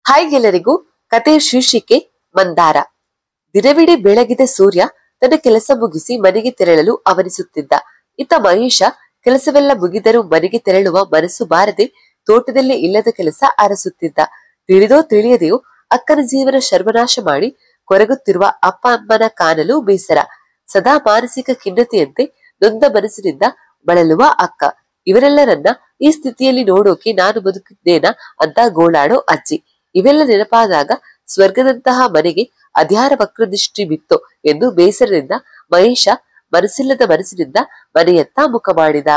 Hi ಎಲ್ಲರಿಗೂ. ಕಥೆಯ ಶೀರ್ಷಿಕೆ ಮಂದಾರ. ದಿನವಿಡೀ ಬೆಳಗಿದ ಸೂರ್ಯ ತನ್ನ ಕೆಲಸ ಮುಗಿಸಿ ಮನೆಗೆ ತೆರಳಲು ಅವನಿಸುತ್ತಿದ್ದ. ಇತ್ತ ಮಹೇಶ ಕೆಲಸವೆಲ್ಲ ಮುಗಿದರೂ ಮನೆಗೆ ತೆರಳುವ ಮನಸ್ಸು ಬಾರದೆ ತೋಟದಲ್ಲೇ ಇಲ್ಲದ ಕೆಲಸ ಅರಸುತ್ತಿದ್ದ. ತಿಳಿದೋ ತಿಳಿಯದೆಯೋ ಅಕ್ಕನ ಜೀವನ ಸರ್ವನಾಶ ಮಾಡಿ ಕೊರಗುತ್ತಿರುವ ಅಪ್ಪ ಅಮ್ಮನ ಕಾಣಲು ಬೇಸರ. ಸದಾ ಮಾನಸಿಕ ಖಿನ್ನತೆಯಂತೆ ನೊಂದ ಮನಸ್ಸಿನಿಂದ ಬಳಲುವ ಅಕ್ಕ. ಇವರೆಲ್ಲರನ್ನ ಈ ಸ್ಥಿತಿಯಲ್ಲಿ ನೋಡೋಕೆ ನಾನು ಬದುಕಿದ್ದೇನಾ ಅಂತ ಗೋಳಾಡೋ ಅಜ್ಜಿ. ಇವೆಲ್ಲ ನೆನಪಾದಾಗ ಸ್ವರ್ಗದಂತಹ ಮನೆಗೆ ಅದ್ಯಾರ ವಕ್ರದೃಷ್ಟಿ ಬಿತ್ತೋ ಎಂದು ಬೇಸರದಿಂದ ಮಹೇಶ ಮನಸ್ಸಿಲ್ಲದ ಮನಸ್ಸಿನಿಂದ ಮನೆಯತ್ತ ಮುಖ ಮಾಡಿದ.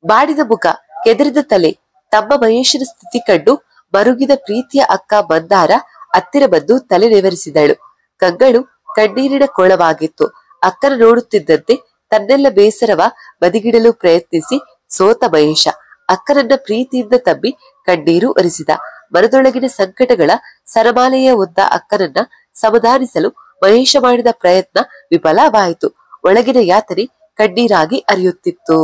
ಬಾಡಿದ ಮುಖ, ಕೆದರಿದ ತಲೆ. ತಮ್ಮ ಮಹೇಶನ ಸ್ಥಿತಿ ಕಂಡು ಮರುಗಿದ ಪ್ರೀತಿಯ ಅಕ್ಕ ಮಂದಾರ ಹತ್ತಿರ ಬಂದು ತಲೆ ನೆವರಿಸಿದಳು. ಕಂಗಳು ಕಣ್ಣೀರಿನ ಕೊಳವಾಗಿತ್ತು. ಅಕ್ಕನ ನೋಡುತ್ತಿದ್ದಂತೆ ತನ್ನೆಲ್ಲ ಬೇಸರವ ಬದಿಗಿಡಲು ಪ್ರಯತ್ನಿಸಿ ಸೋತ ಮಹೇಶ ಅಕ್ಕನನ್ನ ಪ್ರೀತಿಯಿಂದ ತಬ್ಬಿ ಕಣ್ಣೀರು ಒರೆಸಿದ. ಮನದೊಳಗಿನ ಸಂಕಟಗಳ ಸರಮಾಲೆಯ ಒದ್ದ ಅಕ್ಕನನ್ನ ಸಮಾಧಾನಿಸಲು ಮಹೇಶ ಮಾಡಿದ ಪ್ರಯತ್ನ ವಿಫಲವಾಯಿತು. ಒಳಗಿನ ಯಾತನೆ ಕಣ್ಣೀರಾಗಿ ಹರಿಯುತ್ತಿತ್ತು.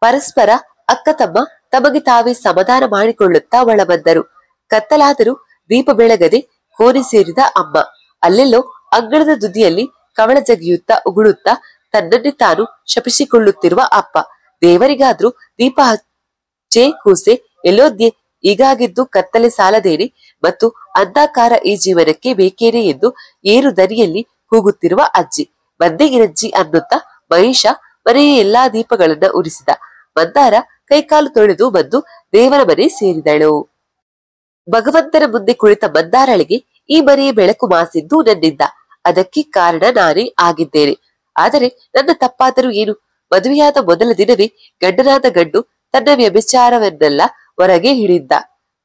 ಪರಸ್ಪರ ಅಕ್ಕ ತಮ್ಮ ತಮಗೆ ತಾವೇ ಸಮಾಧಾನ ಮಾಡಿಕೊಳ್ಳುತ್ತಾ ಒಳಬಂದರು. ಕತ್ತಲಾದರೂ ದೀಪ ಬೆಳಗದೆ ಕೋಣೆ ಸೇರಿದ ಅಮ್ಮ. ಅಲ್ಲೆಲ್ಲೋ ಅಂಗಳದ ತುದಿಯಲ್ಲಿ ಕವಳ ಜಗಿಯುತ್ತಾ ಉಗುಳುತ್ತಾ ತನ್ನನ್ನೇ ತಾನು ಶಪಿಸಿಕೊಳ್ಳುತ್ತಿರುವ ಅಪ್ಪ. ದೇವರಿಗಾದ್ರೂ ದೀಪ ಹಚ್ಚೆ ಕೂಸೆ, ಎಲ್ಲೋದ್ಯೆ, ಈಗಾಗಿದ್ದು ಕತ್ತಲೆ ಸಾಲದೇನೆ ಮತ್ತು ಅಂಧಾಕಾರ ಈ ಜೀವನಕ್ಕೆ ಬೇಕೇನೆ ಎಂದು ಏರು ದನಿಯಲ್ಲಿ ಕೂಗುತ್ತಿರುವ ಅಜ್ಜಿ. ಬಂದೆಗಿರಜ್ಜಿ ಅನ್ನುತ್ತಾ ಮಹೇಶ ಮನೆಯ ಎಲ್ಲಾ ದೀಪಗಳನ್ನ ಉರಿಸಿದ. ಮಂದಾರ ಕೈಕಾಲು ತೊಳೆದು ಬಂದು ದೇವರ ಮನೆ ಸೇರಿದಳು. ಭಗವಂತನ ಮುಂದೆ ಕುಳಿತ ಮಂದಾರಳಿಗೆ ಈ ಮನೆಯ ಬೆಳಕು ಮಾಸಿದ್ದು ನನ್ನಿಂದ. ಅದಕ್ಕೆ ಕಾರಣ ನಾನೇ ಆಗಿದ್ದೇನೆ. ಆದರೆ ನನ್ನ ತಪ್ಪಾದರೂ ಏನು? ಮದುವೆಯಾದ ಮೊದಲ ದಿನವೇ ಗಂಡನಾದ ಗಂಡು ತನ್ನ ವ್ಯಭಿಚಾರವನ್ನೆಲ್ಲ ಹೊರಗೆ ಹಿಡಿದ್ದ.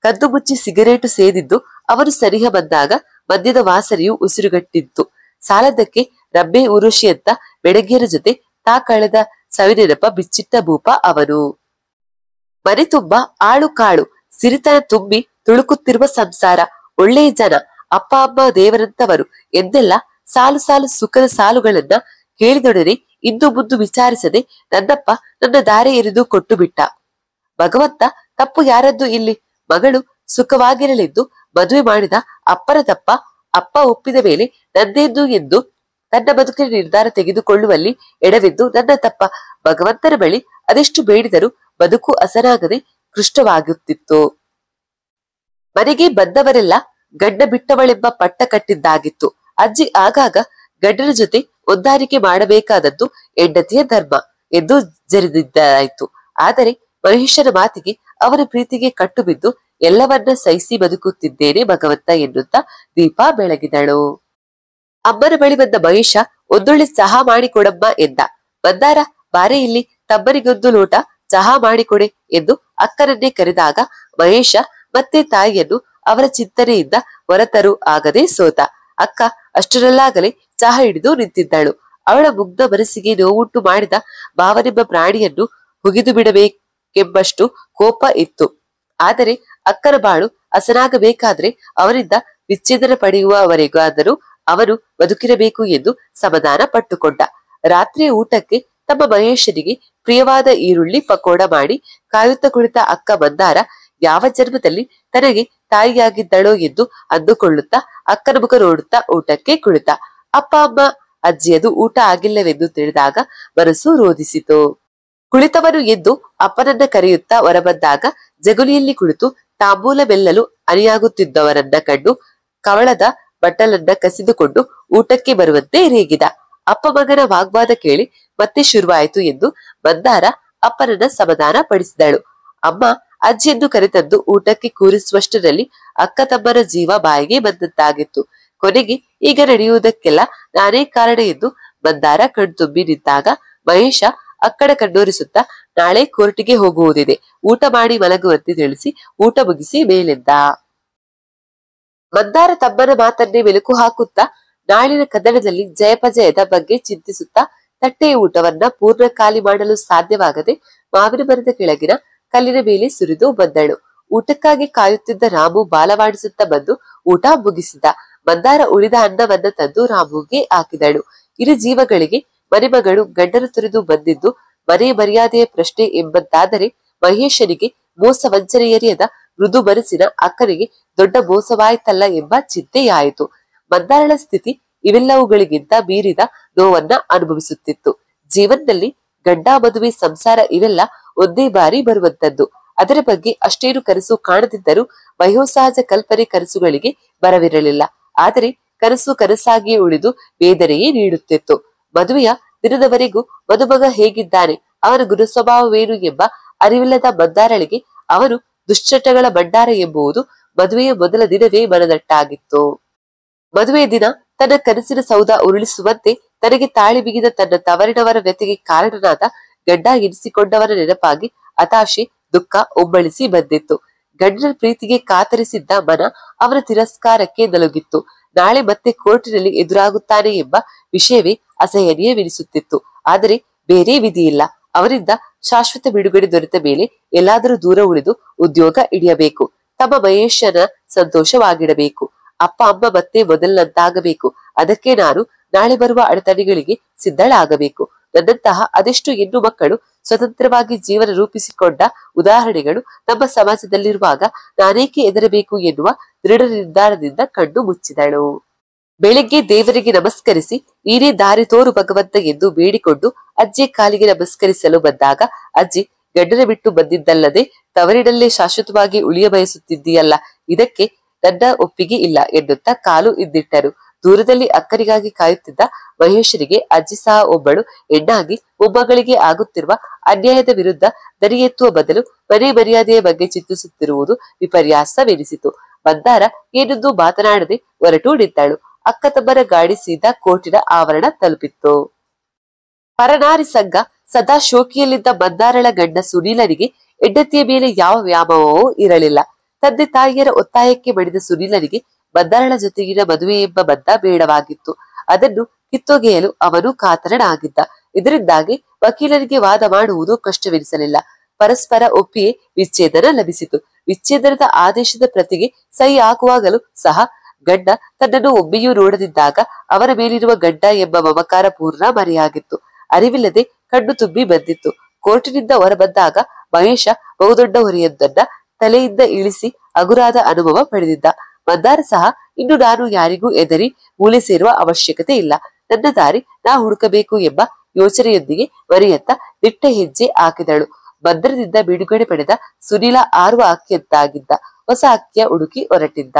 ಕದ್ದು ಮುಚ್ಚಿ ಸಿಗರೇಟು ಸೇದಿದ್ದು ಅವನು ಸನಿಹ ಬಂದಾಗ ಮದ್ಯದ ವಾಸನೆಯು ಉಸಿರುಗಟ್ಟಿತ್ತು. ಸಾಲದಕ್ಕೆ ರಬ್ಬೆ ಉರುಷಿ ಅಂತ ಬೆಡಗಿಯರ ಜೊತೆ ತಾ ಕಳೆದ ಸವಿನೆನಪ ಬಿಚ್ಚಿಟ್ಟ ಭೂಪ ಅವನು. ಮನೆ ತುಂಬಾ ಆಳು ಕಾಳು, ಸಿರಿತನ ತುಂಬಿ ತುಳುಕುತ್ತಿರುವ ಸಂಸಾರ, ಒಳ್ಳೆಯ ಜನ, ಅಪ್ಪ ಅಮ್ಮ ದೇವರಂತವರು ಎಂದೆಲ್ಲ ಸಾಲು ಸಾಲು ಸುಖದ ಸಾಲುಗಳನ್ನ ಕೇಳಿದೊಡನೆ ಇಂದು ಮುಂದು ವಿಚಾರಿಸದೆ ನನ್ನಪ್ಪ ನನ್ನ ದಾರೆ ಎರಿದು ಕೊಟ್ಟು ಬಿಟ್ಟ. ಭಗವಂತ, ತಪ್ಪು ಯಾರದ್ದು ಇಲ್ಲಿ? ಮಗಳು ಸುಖವಾಗಿರಲೆಂದು ಮದುವೆ ಮಾಡಿದ ಅಪ್ಪನ ತಪ್ಪ? ಅಪ್ಪ ಒಪ್ಪಿದ ಮೇಲೆ ನಂದೇನು ಎಂದು ತನ್ನ ಬದುಕಿನ ನಿರ್ಧಾರ ತೆಗೆದುಕೊಳ್ಳುವಲ್ಲಿ ಎಡವೆದ್ದು ನನ್ನ ತಪ್ಪ? ಭಗವಂತನ ಬಳಿ ಅದೆಷ್ಟು ಬೇಡಿದರೂ ಬದುಕು ಹಸನಾಗದೆ ಕೃಷ್ಟವಾಗುತ್ತಿತ್ತು. ಮನೆಗೆ ಬಂದವರೆಲ್ಲ ಗಂಡ ಬಿಟ್ಟವಳೆಂಬ ಪಟ್ಟ ಕಟ್ಟಿದ್ದಾಗಿತ್ತು. ಅಜ್ಜಿ ಆಗಾಗ ಗಂಡನ ಜೊತೆ ಹೊಂದಾಣಿಕೆ ಮಾಡಬೇಕಾದದ್ದು ಹೆಂಡತಿಯ ಧರ್ಮ ಎಂದು ಜರಿದಿದ್ದಾಯಿತು. ಆದರೆ ಮಹೇಶನ ಮಾತಿಗೆ, ಅವನ ಪ್ರೀತಿಗೆ ಕಟ್ಟು ಬಿದ್ದು ಎಲ್ಲವನ್ನ ಸಹಿಸಿ ಬದುಕುತ್ತಿದ್ದೇನೆ ಭಗವಂತ ಎನ್ನುತ್ತಾ ದೀಪ ಬೆಳಗಿದಳು. ಅಮ್ಮನ ಬಳಿ ಬಂದ ಮಹೇಶ ಒಂದೊಳ್ಳೆ ಚಹಾ ಮಾಡಿಕೊಡಮ್ಮ ಎಂದ. ಮಂದಾರ, ಬಾರೆ ಇಲ್ಲಿ, ತಮ್ಮನಿಗೊಂದು ಲೋಟ ಚಹಾ ಮಾಡಿಕೊಡೆ ಎಂದು ಅಕ್ಕನನ್ನೇ ಕರೆದಾಗ ಮಹೇಶ ಮತ್ತೆ ತಾಯಿಯನ್ನು ಅವರ ಚಿಂತನೆಯಿಂದ ಹೊರತರು ಆಗದೆ ಸೋತ. ಅಕ್ಕ ಅಷ್ಟರಲ್ಲಾಗಲೇ ಚಹಾ ಹಿಡಿದು ನಿಂತಿದ್ದಳು. ಅವಳ ಮುಗ್ಧ ಮನಸ್ಸಿಗೆ ನೋವುಂಟು ಮಾಡಿದ ಭಾವನೆಂಬ ಪ್ರಾಣಿಯನ್ನು ಹುಗಿದು ಬಿಡಬೇಕೆಂಬಷ್ಟು ಕೋಪ ಇತ್ತು. ಆದರೆ ಅಕ್ಕನ ಬಾಳು ಹಸನಾಗಬೇಕಾದ್ರೆ ಅವನಿಂದ ವಿಚ್ಛೇದನ ಪಡೆಯುವವರೆಗಾದರೂ ಅವನು ಬದುಕಿರಬೇಕು ಎಂದು ಸಮಾಧಾನ ಪಟ್ಟುಕೊಂಡ. ರಾತ್ರಿಯ ಊಟಕ್ಕೆ ತಮ್ಮ ಮಹೇಶನಿಗೆ ಪ್ರಿಯವಾದ ಈರುಳ್ಳಿ ಪಕೋಡ ಮಾಡಿ ಕಾಯುತ್ತ ಕುಳಿತ ಅಕ್ಕ ಮಂದಾರ ಯಾವ ಜನ್ಮದಲ್ಲಿ ತನಗೆ ತಾಯಿಯಾಗಿದ್ದಳೋ ಎಂದು ಅಂದುಕೊಳ್ಳುತ್ತಾ ಅಕ್ಕನ ಮುಖ ನೋಡುತ್ತಾ ಊಟಕ್ಕೆ ಕುಳಿತ. ಅಪ್ಪ ಅಮ್ಮ ಅಜ್ಜಿಯದು ಊಟ ಆಗಿಲ್ಲವೆಂದು ತಿಳಿದಾಗ ಮನಸ್ಸು ರೋಧಿಸಿತು. ಕುಳಿತವನು ಎದ್ದು ಅಪ್ಪನನ್ನ ಕರೆಯುತ್ತಾ ಹೊರಬಂದಾಗ ಜಗುಲಿಯಲ್ಲಿ ಕುಳಿತು ತಾಂಬೂಲ ಬೆಲ್ಲಲು ಅಣಿಯಾಗುತ್ತಿದ್ದವರನ್ನ ಕಂಡು ಕವಳದ ಬಟ್ಟಲನ್ನ ಕಸಿದುಕೊಂಡು ಊಟಕ್ಕೆ ಬರುವಂತೆ ರೇಗಿದ. ಅಪ್ಪ ಮಗನ ವಾಗ್ವಾದ ಕೇಳಿ ಮತ್ತೆ ಶುರುವಾಯಿತು ಎಂದು ಮಂದಾರ ಅಪ್ಪನನ್ನ ಸಮಾಧಾನ ಪಡಿಸಿದಳು. ಅಮ್ಮ ಅಜ್ಜಿಯನ್ನು ಕರೆತಂದು ಊಟಕ್ಕೆ ಕೂರಿಸುವಷ್ಟರಲ್ಲಿ ಅಕ್ಕ ತಮ್ಮನ ಜೀವ ಬಾಯಿಗೆ ಬಂದಂತಾಗಿತ್ತು. ಕೊನೆಗೆ ಈಗ ನಡೆಯುವುದಕ್ಕೆಲ್ಲ ನಾನೇ ಕಾರಣ ಎಂದು ಮಂದಾರ ಕಣ್ತುಂಬಿ ನಿಂತಾಗ ಮಹೇಶ ಅಕ್ಕಡ ಕಣ್ಣೋರಿಸುತ್ತಾ, ನಾಳೆ ಕೋರ್ಟಿಗೆ ಹೋಗುವುದಿದೆ, ಊಟ ಮಾಡಿ ಮಲಗುವಂತೆ ತಿಳಿಸಿ ಊಟ ಮುಗಿಸಿ ಮೇಲೆದ್ದ. ಮಂದಾರ ತಮ್ಮನ ಮಾತನ್ನೇ ಮೆಲುಕು ಹಾಕುತ್ತಾ ನಾಳಿನ ಕದನದಲ್ಲಿ ಜಯಪಜಯದ ಬಗ್ಗೆ ಚಿಂತಿಸುತ್ತಾ ತಟ್ಟೆಯ ಊಟವನ್ನ ಪೂರ್ಣ ಖಾಲಿ ಮಾಡಲು ಸಾಧ್ಯವಾಗದೆ ಮಾವಿನ ಮರದ ಕೆಳಗಿನ ಕಲ್ಲಿನ ಮೇಲೆ ಸುರಿದು ಬಂದಳು. ಊಟಕ್ಕಾಗಿ ಕಾಯುತ್ತಿದ್ದ ರಾಮು ಬಾಲವಾಡಿಸುತ್ತಾ ಬಂದು ಊಟ ಮುಗಿಸಿದ. ಮಂದಾರ ಉಳಿದ ಅನ್ನವನ್ನ ತಂದು ರಾಮುಗೆ ಹಾಕಿದಳು. ಇರು ಜೀವಗಳಿಗೆ ಮನೆಮಗಳು ಗಂಡನ ತೊರೆದು ಬಂದಿದ್ದು ಮನೆಯ ಮರ್ಯಾದೆಯ ಪ್ರಶ್ನೆ ಎಂಬಂತಾದರೆ ಮಹೇಶನಿಗೆ ಮೋಸ ವಂಚನೆಯರಿಯದ ಮೃದು ಮನಸ್ಸಿನ ಅಕ್ಕನಿಗೆ ದೊಡ್ಡ ಮೋಸವಾಯ್ತಲ್ಲ ಎಂಬ ಚಿಂತೆಯಾಯಿತು. ಮಂದಾರಳ ಸ್ಥಿತಿ ಇವೆಲ್ಲವುಗಳಿಗಿಂತ ಮೀರಿದ ನೋವನ್ನ ಅನುಭವಿಸುತ್ತಿತ್ತು. ಜೀವನದಲ್ಲಿ ಗಂಡ, ಮದುವೆ, ಸಂಸಾರ ಇವೆಲ್ಲ ಒಂದೇ ಬಾರಿ ಬರುವಂತದ್ದು. ಅದರ ಬಗ್ಗೆ ಅಷ್ಟೇನು ಕನಸು ಕಾಣದಿದ್ದರೂ ವಯೋಸಹಜ ಕಲ್ಪನೆ ಕನಸುಗಳಿಗೆ ಬರವಿರಲಿಲ್ಲ. ಆದರೆ ಕನಸು ಕನಸಾಗಿಯೇ ಉಳಿದು ವೇದನೆಯೇ ನೀಡುತ್ತಿತ್ತು. ಮದುವೆಯ ದಿನದವರೆಗೂ ಮದುಮಗ ಹೇಗಿದ್ದಾನೆ, ಅವನ ಗುಣ ಸ್ವಭಾವವೇನು ಎಂಬ ಅರಿವಿಲ್ಲದ ಮಂದಾರಳಿಗೆ ಅವನು ದುಶ್ಚಟಗಳ ಭಂಡಾರ ಎಂಬುದು ಮದುವೆಯ ಮೊದಲ ದಿನವೇ ಮನದಟ್ಟಾಗಿತ್ತು. ಮದುವೆಯ ದಿನ ತನ್ನ ಕನಸಿನ ಸೌಧ ಉರುಳಿಸುವಂತೆ ತನಗೆ ತಾಳಿ ಬಿಗಿದ ತನ್ನ ತವರಿನವರ ವ್ಯತೆಗೆ ಕಾರಣನಾದ ಗಂಡ ಎನಿಸಿಕೊಂಡವನ ನೆನಪಾಗಿ ಹತಾಶೆ, ದುಃಖ ಒಮ್ಮಳಿಸಿ ಬಂದಿತ್ತು. ಗಂಡನ ಪ್ರೀತಿಗೆ ಕಾತರಿಸಿದ್ದ ಮನ ಅವನ ತಿರಸ್ಕಾರಕ್ಕೆ ನಲುಗಿತ್ತು. ನಾಳೆ ಮತ್ತೆ ಕೋರ್ಟಿನಲ್ಲಿ ಎದುರಾಗುತ್ತಾನೆ ಎಂಬ ವಿಷಯವೇ ಅಸಹನೀಯವೆನಿಸುತ್ತಿತ್ತು. ಆದರೆ ಬೇರೆ ವಿಧಿಯಿಲ್ಲ. ಅವರಿಂದ ಶಾಶ್ವತ ಬಿಡುಗಡೆ ದೊರೆತ ಮೇಲೆ ಎಲ್ಲಾದರೂ ದೂರ ಉಳಿದು ಉದ್ಯೋಗ ಹಿಡಿಯಬೇಕು. ತಮ್ಮ ಮಹೇಶನ ಸಂತೋಷವಾಗಿಡಬೇಕು. ಅಪ್ಪ ಅಮ್ಮ ಮತ್ತೆ ಮೊದಲಿನಂತಾಗಬೇಕು. ಅದಕ್ಕೆ ನಾನು ನಾಳೆ ಬರುವ ಅಡೆತಡೆಗಳಿಗೆ ಸಿದ್ಧಳಾಗಬೇಕು. ನನ್ನಂತಹ ಅದೆಷ್ಟು ಹೆಣ್ಣು ಮಕ್ಕಳು ಸ್ವತಂತ್ರವಾಗಿ ಜೀವನ ರೂಪಿಸಿಕೊಂಡ ಉದಾಹರಣೆಗಳು ನಮ್ಮ ಸಮಾಜದಲ್ಲಿರುವಾಗ ನಾನೇಕೆ ಹೆದರಬೇಕು ಎನ್ನುವ ದೃಢ ನಿರ್ಧಾರದಿಂದ ಕಣ್ಣು ಮುಚ್ಚಿದಳು. ಬೆಳಿಗ್ಗೆ ದೇವರಿಗೆ ನಮಸ್ಕರಿಸಿ ನೀನೇ ದಾರಿ ತೋರು ಭಗವಂತ ಎಂದು ಬೇಡಿಕೊಂಡು ಅಜ್ಜಿ ಕಾಲಿಗೆ ನಮಸ್ಕರಿಸಲು ಬಂದಾಗ, ಅಜ್ಜಿ, ಗಂಡನ ಬಿಟ್ಟು ಬಂದಿದ್ದಲ್ಲದೆ ತವರಿನಲ್ಲೇ ಶಾಶ್ವತವಾಗಿ ಉಳಿಯ ಬಯಸುತ್ತಿದ್ದೀಯಲ್ಲ, ಇದಕ್ಕೆ ನನ್ನ ಒಪ್ಪಿಗೆ ಇಲ್ಲ ಎನ್ನುತ್ತಾ ಕಾಲು ಹಿಂದಿಟ್ಟರು. ದೂರದಲ್ಲಿ ಅಕ್ಕನಿಗಾಗಿ ಕಾಯುತ್ತಿದ್ದ ಮಹೇಶನಿಗೆ ಅಜ್ಜಿ ಸಹ ಒಬ್ಬಳು ಹೆಣ್ಣಾಗಿ ಮೊಮ್ಮಗಳಿಗೆ ಆಗುತ್ತಿರುವ ಅನ್ಯಾಯದ ವಿರುದ್ಧ ದನಿ ಎತ್ತುವ ಬದಲು ಮನೆ ಮರ್ಯಾದೆಯ ಬಗ್ಗೆ ಚಿಂತಿಸುತ್ತಿರುವುದು ವಿಪರ್ಯಾಸವೆನಿಸಿತು. ಮಂದಾರ ಏನೊಂದು ಮಾತನಾಡದೆ ಹೊರಟು ನಿಂತಳು. ಅಕ್ಕ ತಮ್ಮನ ಗಾಡಿ ಸೀದಾ ಕೋರ್ಟಿನ ಆವರಣ ತಲುಪಿತ್ತು. ಪರನಾರಿ ಸಂಘ ಸದಾ ಶೋಕಿಯಲ್ಲಿದ್ದ ಮಂದಾರಳ ಗಂಡ ಸುನೀಲನಿಗೆ ಹೆಂಡತಿಯ ಮೇಲೆ ಯಾವ ವ್ಯಾಮೋಹವೂ ಇರಲಿಲ್ಲ. ತಂದೆ ತಾಯಿಯರ ಒತ್ತಾಯಕ್ಕೆ ಮಣಿದ ಸುನೀಲನಿಗೆ ಮಂದಾರಳ ಜೊತೆಗಿನ ಮದುವೆ ಎಂಬ ಬಂಧ ಬೇಡವಾಗಿತ್ತು. ಅದನ್ನು ಕಿತ್ತೊಗೆಯಲು ಅವನು ಕಾತರನಾಗಿದ್ದ. ಇದರಿಂದಾಗಿ ವಕೀಲರಿಗೆ ವಾದ ಮಾಡುವುದು ಕಷ್ಟವೆನಿಸಲಿಲ್ಲ. ಪರಸ್ಪರ ಒಪ್ಪಿಯೇ ವಿಚ್ಛೇದನ ಲಭಿಸಿತು. ವಿಚ್ಛೇದನದ ಆದೇಶದ ಪ್ರತಿಗೆ ಸಹಿ ಹಾಕುವಾಗಲೂ ಸಹ ಗಂಡ ತನ್ನನ್ನು ಒಮ್ಮೆಯೂ ನೋಡದಿದ್ದಾಗ ಅವರ ಮೇಲಿರುವ ಗಂಡ ಎಂಬ ಮಮಕಾರ ಪೂರ್ಣ ಮರೆಯಾಗಿತ್ತು. ಅರಿವಿಲ್ಲದೆ ಕಣ್ಣು ತುಂಬಿ ಬಂದಿತ್ತು. ಕೋರ್ಟಿನಿಂದ ಹೊರಬಂದಾಗ ಮಹೇಶ ಬಹುದೊಡ್ಡ ಹೊರೆಯೊಂದನ್ನ ತಲೆಯಿಂದ ಇಳಿಸಿ ಹಗುರಾದ ಅನುಭವ ಪಡೆದಿದ್ದ. ಮಂದಾರ ಸಹ ಇನ್ನು ನಾನು ಯಾರಿಗೂ ಎದರಿ ಮೂಲೆ ಸೇರುವ ಅವಶ್ಯಕತೆ ಇಲ್ಲ, ನನ್ನ ದಾರಿ ನಾ ಹುಡುಕಬೇಕು ಎಂಬ ಯೋಚನೆಯೊಂದಿಗೆ ಮನೆಯತ್ತ ದಿಟ್ಟ ಹೆಜ್ಜೆ ಹಾಕಿದಳು. ಬಂಧನದಿಂದ ಬಿಡುಗಡೆ ಪಡೆದ ಸುನೀಲ ಆರುವ ಅಕ್ಕಿಯಂತಾಗಿದ್ದ. ಹೊಸ ಅಕ್ಕಿಯ ಹುಡುಕಿ ಹೊರಟಿದ್ದ.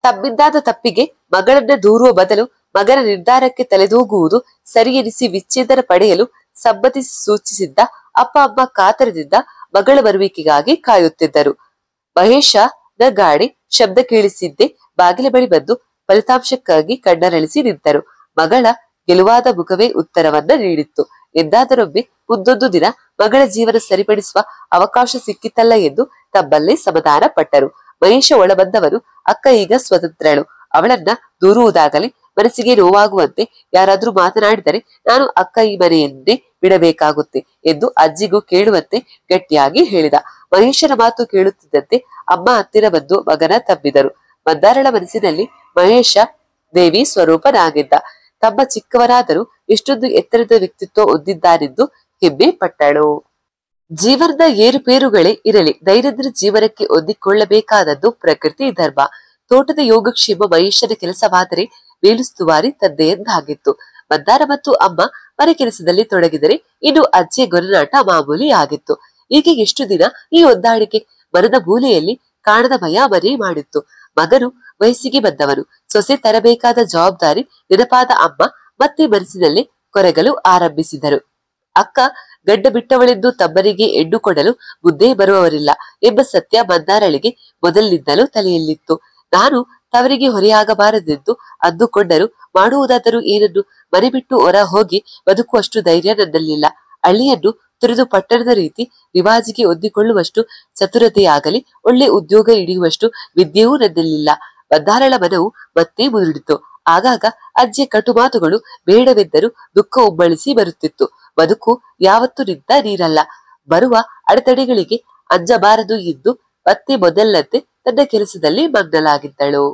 ತಮ್ಮಿಂದಾದ ತಪ್ಪಿಗೆ ಮಗಳನ್ನ ದೂರುವ ಬದಲು ಮಗನ ನಿರ್ಧಾರಕ್ಕೆ ತಲೆದೂಗುವುದು ಸರಿ ಎನಿಸಿ ವಿಚ್ಛೇದನ ಪಡೆಯಲು ಸಮ್ಮತಿಸಿ ಸೂಚಿಸಿದ್ದ ಅಪ್ಪ ಅಮ್ಮ ಕಾತರದಿಂದ ಮಗಳ ಬರುವಿಕೆಗಾಗಿ ಕಾಯುತ್ತಿದ್ದರು. ಮಹೇಶನ ಗಾಡಿ ಶಬ್ದ ಕೇಳಿಸಿದ್ದೆ ಬಾಗಿಲ ಬಳಿ ಬಂದು ಫಲಿತಾಂಶಕ್ಕಾಗಿ ಕಣ್ಣರಳಿಸಿ ನಿಂತರು. ಮಗಳ ಗೆಲುವಾದ ಮುಖವೇ ಉತ್ತರವನ್ನ ನೀಡಿತ್ತು. ಎಂದಾದರೊಮ್ಮೆ ಮುಂದೊಂದು ದಿನ ಮಗಳ ಜೀವನ ಸರಿಪಡಿಸುವ ಅವಕಾಶ ಸಿಕ್ಕಿತಲ್ಲ ಎಂದು ತಮ್ಮಲ್ಲೇ ಸಮಾಧಾನ ಪಟ್ಟರು. ಮಹೇಶ ಒಳಬಂದವನು, ಅಕ್ಕ ಈಗ ಸ್ವತಂತ್ರಳು. ಅವಳನ್ನ ದೂರುವುದಾಗಲಿ ಮನಸ್ಸಿಗೆ ನೋವಾಗುವಂತೆ ಯಾರಾದ್ರೂ ಮಾತನಾಡಿದರೆ ನಾನು ಅಕ್ಕ ಈ ಮನೆಯನ್ನೇ ಬಿಡಬೇಕಾಗುತ್ತೆ ಎಂದು ಅಜ್ಜಿಗೂ ಕೇಳುವಂತೆ ಗಟ್ಟಿಯಾಗಿ ಹೇಳಿದ. ಮಹೇಶನ ಮಾತು ಕೇಳುತ್ತಿದ್ದಂತೆ ಅಮ್ಮ ಹತ್ತಿರ ಬಂದು ಮಗನ ತಬ್ಬಿದರು. ಮಂದಾರಳ ಮನಸ್ಸಿನಲ್ಲಿ ಮಹೇಶ ದೇವಿ ಸ್ವರೂಪನಾಗಿದ್ದ. ತಮ್ಮ ಚಿಕ್ಕವರಾದರೂ ಎಷ್ಟೊಂದು ಎತ್ತರದ ವ್ಯಕ್ತಿತ್ವ ಹೊಂದಿದ್ದಾನೆಂದು ಹೆಮ್ಮೆ ಪಟ್ಟಳು. ಜೀವನದ ಏರುಪೇರುಗಳೇ ಇರಲಿ, ದೈನಂದಿನ ಜೀವನಕ್ಕೆ ಹೊಂದಿಕೊಳ್ಳಬೇಕಾದದ್ದು ಪ್ರಕೃತಿ ಧರ್ಮ. ತೋಟದ ಯೋಗಕ್ಷೇಮ ಮಹೇಶನ ಕೆಲಸವಾದರೆ ಮೇಲುಸ್ತುವಾರಿ ತಂದೆಯದ್ದಾಗಿತ್ತು. ಮಂದಾರ ಮತ್ತು ಅಮ್ಮ ಮನೆ ಕೆಲಸದಲ್ಲಿ ತೊಡಗಿದರೆ ಇನ್ನು ಅಜ್ಜಿಯ ಗೊರನಾಟ ಮಾಮೂಲಿ ಆಗಿತ್ತು. ಹೀಗೆ ಎಷ್ಟು ದಿನ ಈ ಹೊಂದಾಣಿಕೆ? ಮನದ ಮೂಲೆಯಲ್ಲಿ ಕಾಣದ ಭಯ ಮನೆ ಮಾಡಿತ್ತು. ಮಗನು ವಯಸ್ಸಿಗೆ ಬಂದವನು. ಸೊಸೆ ತರಬೇಕಾದ ಜವಾಬ್ದಾರಿ ನೆನಪಾದ ಅಮ್ಮ ಮತ್ತೆ ಮನಸ್ಸಿನಲ್ಲಿ ಕೊರಗಲು ಆರಂಭಿಸಿದರು. ಅಕ್ಕ ಗಡ್ಡ ಬಿಟ್ಟವಳೆಂದು ತಮ್ಮನಿಗೆ ಹೆಣ್ಣು ಕೊಡಲು ಮುಂದೆ ಬರುವವರಿಲ್ಲ ಎಂಬ ಸತ್ಯ ಮಂದಾರಳಿಗೆ ಮೊದಲಿನಿಂದಲೂ ತಲೆಯಲ್ಲಿತ್ತು. ನಾನು ತವರಿಗೆ ಹೊರೆಯಾಗಬಾರದೆಂದು ಅಂದುಕೊಂಡರೂ ಮಾಡುವುದಾದರೂ ಏನನ್ನು? ಮನೆ ಬಿಟ್ಟು ಹೊರ ಹೋಗಿ ಬದುಕುವಷ್ಟು ಧೈರ್ಯ ನನ್ನಲ್ಲಿಲ್ಲ. ಹಳ್ಳಿಯನ್ನು ತೊರೆದು ಪಟ್ಟಣದ ರೀತಿ ರಿವಾಜಿಗೆ ಹೊಂದಿಕೊಳ್ಳುವಷ್ಟು ಚತುರತೆಯಾಗಲಿ ಒಳ್ಳೆ ಉದ್ಯೋಗ ಹಿಡಿಯುವಷ್ಟು ವಿದ್ಯೆಯೂ ನನ್ನಲ್ಲಿಲ್ಲ. ಮಂದಾರಳ ಮನವು ಮತ್ತೆ ಮುದುಡಿತು. ಆಗಾಗ ಅಜ್ಜಿಯ ಕಟು ಮಾತುಗಳು ಬೇಡವೆಂದರೂ ದುಃಖ ಒಮ್ಮಳಿಸಿ ಬರುತ್ತಿತ್ತು. ಬದುಕು ಯಾವತ್ತೂ ನಿಂತ ನೀರಲ್ಲ. ಬರುವ ಅಡೆತಡೆಗಳಿಗೆ ಅಂಜಬಾರದು ಎಂದು ಮತ್ತೆ ಮೊದಲಂತೆ ತನ್ನ ಕೆಲಸದಲ್ಲಿ ಮಗ್ನಳಾಗಿದ್ದಳು.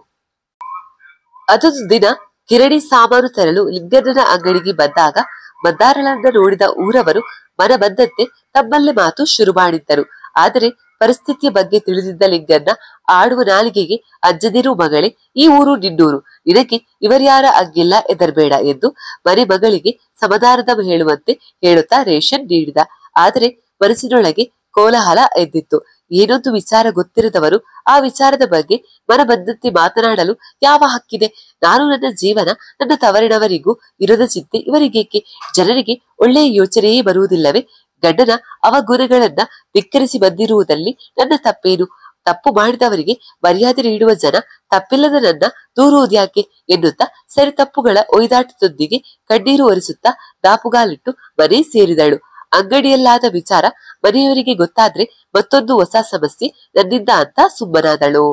ಅದೊಂದು ದಿನ ಕಿರಣಿ ಸಾಮಾನು ತರಲು ಲಿಂಗಣ್ಣನ ಅಂಗಡಿಗೆ ಬಂದಾಗ ಮಂದಾರಳನ್ನ ನೋಡಿದ ಊರವರು ಮನ ಬಂದಂತೆ ತಮ್ಮಲ್ಲೇ ಮಾತು ಶುರು ಮಾಡಿದ್ದರು. ಆದರೆ ಪರಿಸ್ಥಿತಿಯ ಬಗ್ಗೆ ತಿಳಿದಿದ್ದ ಲಿಂಗನ್ನ ಆಡುವ ನಾಲಿಗೆಗೆ ಅಜ್ಜದಿರು ಮಗಳೇ, ಈ ಊರು ನಿನ್ನೂರು, ನಿನಗೆ ಇವರ್ಯಾರ ಅಗ್ಗಿಲ್ಲ ಎದರ್ಬೇಡ ಎಂದು ಮನೆ ಮಗಳಿಗೆ ಸಮಾಧಾನದ ಹೇಳುವಂತೆ ಹೇಳುತ್ತಾ ರೇಷನ್ ನೀಡಿದ. ಆದರೆ ಮನಸ್ಸಿನೊಳಗೆ ಕೋಲಾಹಲ ಎದ್ದಿತ್ತು. ಏನೊಂದು ವಿಚಾರ ಗೊತ್ತಿರದವರು ಆ ವಿಚಾರದ ಬಗ್ಗೆ ಮನ ಬಂದಂತೆ ಮಾತನಾಡಲು ಯಾವ ಹಕ್ಕಿದೆ? ನಾನು ನನ್ನ ಜೀವನ, ನನ್ನ ತವರಿನವರಿಗೂ ಇರದ ಚಿಂತೆ ಇವರಿಗೇಕೆ? ಜನರಿಗೆ ಒಳ್ಳೆಯ ಯೋಚನೆಯೇ ಬರುವುದಿಲ್ಲವೇ? ಗಂಡನ ಅವಗುಣಗಳನ್ನ ಧಿಕ್ಕರಿಸಿ ಬಂದಿರುವುದಲ್ಲಿ ನನ್ನ ತಪ್ಪೇನು? ತಪ್ಪು ಮಾಡಿದವರಿಗೆ ಮರ್ಯಾದೆ ನೀಡುವ ಜನ ತಪ್ಪಿಲ್ಲದ ನನ್ನ ದೂರುವುದ್ಯಾಕೆ ಎನ್ನುತ್ತಾ ಸರಿ ತಪ್ಪುಗಳ ಒಯ್ದಾಟದೊಂದಿಗೆ ಕಣ್ಣೀರು ಒರೆಸುತ್ತಾ ದಾಪುಗಾಲಿಟ್ಟು ಮನೆ ಸೇರಿದಳು. ಅಂಗಡಿಯಲ್ಲಾದ ವಿಚಾರ ಮನೆಯವರಿಗೆ ಗೊತ್ತಾದ್ರೆ ಮತ್ತೊಂದು ಹೊಸ ಸಮಸ್ಯೆ ನನ್ನಿಂದ ಅಂತ ಸುಮ್ಮನಾದಳು.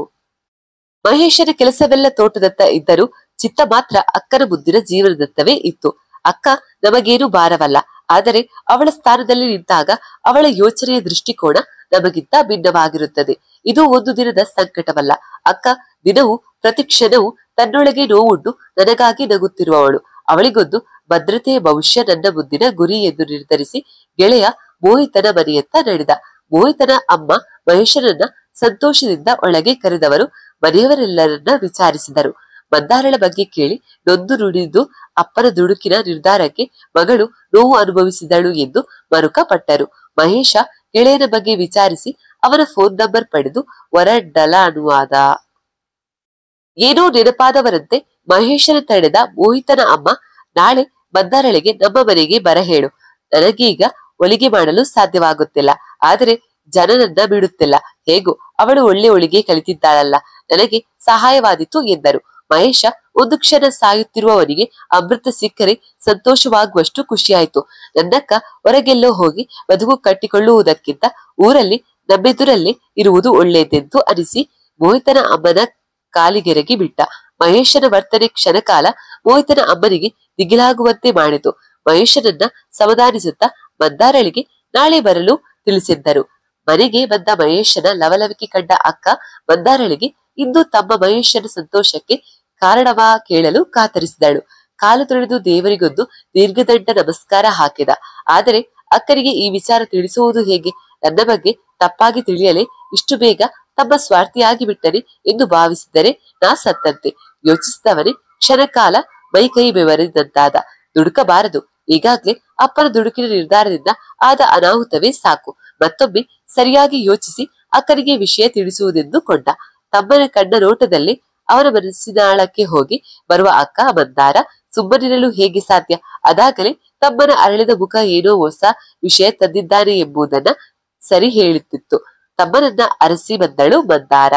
ಮಹೇಶನ ಕೆಲಸವೆಲ್ಲ ತೋಟದತ್ತ ಇದ್ದರೂ ಚಿತ್ತ ಮಾತ್ರ ಅಕ್ಕನ ಮುಂದಿನ ಜೀವನದತ್ತವೇ ಇತ್ತು. ಅಕ್ಕ ನಮಗೇನು ಭಾರವಲ್ಲ, ಆದರೆ ಅವಳ ಸ್ಥಾನದಲ್ಲಿ ನಿಂತಾಗ ಅವಳ ಯೋಚನೆಯ ದೃಷ್ಟಿಕೋನ ನಮಗಿಂತ ಭಿನ್ನವಾಗಿರುತ್ತದೆ. ಇದು ಒಂದು ದಿನದ ಸಂಕಟವಲ್ಲ. ಅಕ್ಕ ದಿನವೂ ಪ್ರತಿ ಕ್ಷಣವೂ ತನ್ನೊಳಗೆ ನೋವುಂಡು ನನಗಾಗಿ ನಗುತ್ತಿರುವವಳು. ಅವಳಿಗೊಂದು ಭದ್ರತೆಯ ಭವಿಷ್ಯ ನನ್ನ ಮುಂದಿನ ಗುರಿ ಎಂದು ನಿರ್ಧರಿಸಿ ಗೆಳೆಯ ಮೋಹಿತನ ಮನೆಯತ್ತ ನಡೆದ. ಮೋಹಿತನ ಅಮ್ಮ ಮಹೇಶನನ್ನ ಸಂತೋಷದಿಂದ ಒಳಗೆ ಕರೆದವರು ಮನೆಯವರೆಲ್ಲರನ್ನ ವಿಚಾರಿಸಿದರು. ಮಂದಾರಳ ಬಗ್ಗೆ ಕೇಳಿ ನೊಂದು ನುಡಿದು ಅಪ್ಪನ ದುಡುಕಿನ ನಿರ್ಧಾರಕ್ಕೆ ಮಗಳು ನೋವು ಅನುಭವಿಸಿದಳು ಎಂದು ಮರುಕ ಪಟ್ಟರು. ಮಹೇಶ ಗೆಳೆಯನ ಬಗ್ಗೆ ವಿಚಾರಿಸಿ ಅವನ ಫೋನ್ ನಂಬರ್ ಪಡೆದು ಹೊರಡಲ ಅನುವಾದ. ಏನೋ ನೆನಪಾದವರಂತೆ ಮಹೇಶನ ತಡೆದ ಮೋಹಿತನ ಅಮ್ಮ, ನಾಳೆ ಮಂದಾರಳಿಗೆ ನಮ್ಮ ಮನೆಗೆ ಬರ ಹೇಳು. ನನಗೀಗ ಹೊಲಿಗೆ ಮಾಡಲು ಸಾಧ್ಯವಾಗುತ್ತಿಲ್ಲ, ಆದರೆ ಜನನನ್ನ ಬಿಡುತ್ತಿಲ್ಲ. ಹೇಗೂ ಅವಳು ಒಳ್ಳೆ ಹೊಲಿಗೆ ಕಲಿತಿದ್ದಾಳಲ್ಲ, ನನಗೆ ಸಹಾಯವಾದೀತು ಎಂದರು. ಮಹೇಶ ಒಂದು ಕ್ಷಣ ಸಾಯುತ್ತಿರುವವನಿಗೆ ಅಮೃತ ಸಿಕ್ಕರೆ ಸಂತೋಷವಾಗುವಷ್ಟು ಖುಷಿಯಾಯಿತು. ನನ್ನಕ್ಕ ಹೊರಗೆಲ್ಲೋ ಹೋಗಿ ಬದುಕು ಕಟ್ಟಿಕೊಳ್ಳುವುದಕ್ಕಿಂತ ಊರಲ್ಲಿ ನಮ್ಮೆದುರಲ್ಲೇ ಇರುವುದು ಒಳ್ಳೆಯದೆಂದು ಅನಿಸಿ ಮೋಹಿತನ ಅಮ್ಮನ ಕಾಲಿಗೆರಗಿ ಬಿಟ್ಟ. ಮಹೇಶನ ವರ್ತನೆ ಕ್ಷಣಕಾಲ ಮೋಹಿತನ ಅಮ್ಮನಿಗೆ ದಿಗಿಲಾಗುವಂತೆ ಮಾಡಿತು. ಮಹೇಶನನ್ನ ಸಮಾಧಾನಿಸುತ್ತಾ ಮಂದಾರಳಿಗೆ ನಾಳೆ ಬರಲು ತಿಳಿಸಿದ್ದರು. ಮನೆಗೆ ಬಂದ ಮಹೇಶನ ಲವಲವಿಕೆ ಕಂಡ ಅಕ್ಕ ಮಂದಾರಳಿಗೆ ಇಂದು ತಮ್ಮ ಮಹೇಶನ ಸಂತೋಷಕ್ಕೆ ಕಾರಣವ ಕೇಳಲು ಕಾತರಿಸಿದಳು. ಕಾಲು ತೊಳೆದು ದೇವರಿಗೊಂದು ದೀರ್ಘದಂಡ ನಮಸ್ಕಾರ ಹಾಕಿದ. ಆದರೆ ಅಕ್ಕನಿಗೆ ಈ ವಿಚಾರ ತಿಳಿಸುವುದು ಹೇಗೆ? ನನ್ನ ಬಗ್ಗೆ ತಪ್ಪಾಗಿ ತಿಳಿಯಲೇ ಇಷ್ಟು ಬೇಗ ತಮ್ಮ ಸ್ವಾರ್ಥಿಯಾಗಿ ಬಿಟ್ಟನೆ ಎಂದು ಭಾವಿಸಿದರೆ ನಾ ಸತ್ತಂತೆ ಯೋಚಿಸಿದವನೇ ಕ್ಷಣಕಾಲ ಮೈ ಕೈ ಬೆವರಿದಂತಾದ. ದುಡುಕಬಾರದು, ಈಗಾಗ್ಲೇ ಅಪ್ಪನ ದುಡುಕಿನ ನಿರ್ಧಾರದಿಂದ ಆದ ಅನಾಹುತವೇ ಸಾಕು. ಮತ್ತೊಮ್ಮೆ ಸರಿಯಾಗಿ ಯೋಚಿಸಿ ಅಕ್ಕನಿಗೆ ವಿಷಯ ತಿಳಿಸುವುದೆಂದು ಕೊಂಡ. ತಮ್ಮನ ಕಣ್ಣ ನೋಟದಲ್ಲಿ ಅವರ ಮನಸ್ಸಿನಾಳಕ್ಕೆ ಹೋಗಿ ಬರುವ ಅಕ್ಕ ಮಂದಾರ ಸುಮ್ಮನಿರಲು ಹೇಗೆ ಸಾಧ್ಯ? ಅದಾಗಲೇ ತಮ್ಮನ ಅರಳಿದ ಮುಖ ಏನೋ ಹೊಸ ವಿಷಯ ತಂದಿದ್ದಾನೆ ಎಂಬುದನ್ನ ಸರಿ ಹೇಳುತ್ತಿತ್ತು. ತಮ್ಮನನ್ನ ಅರಸಿ ಬಂದಳು ಮಂದಾರ.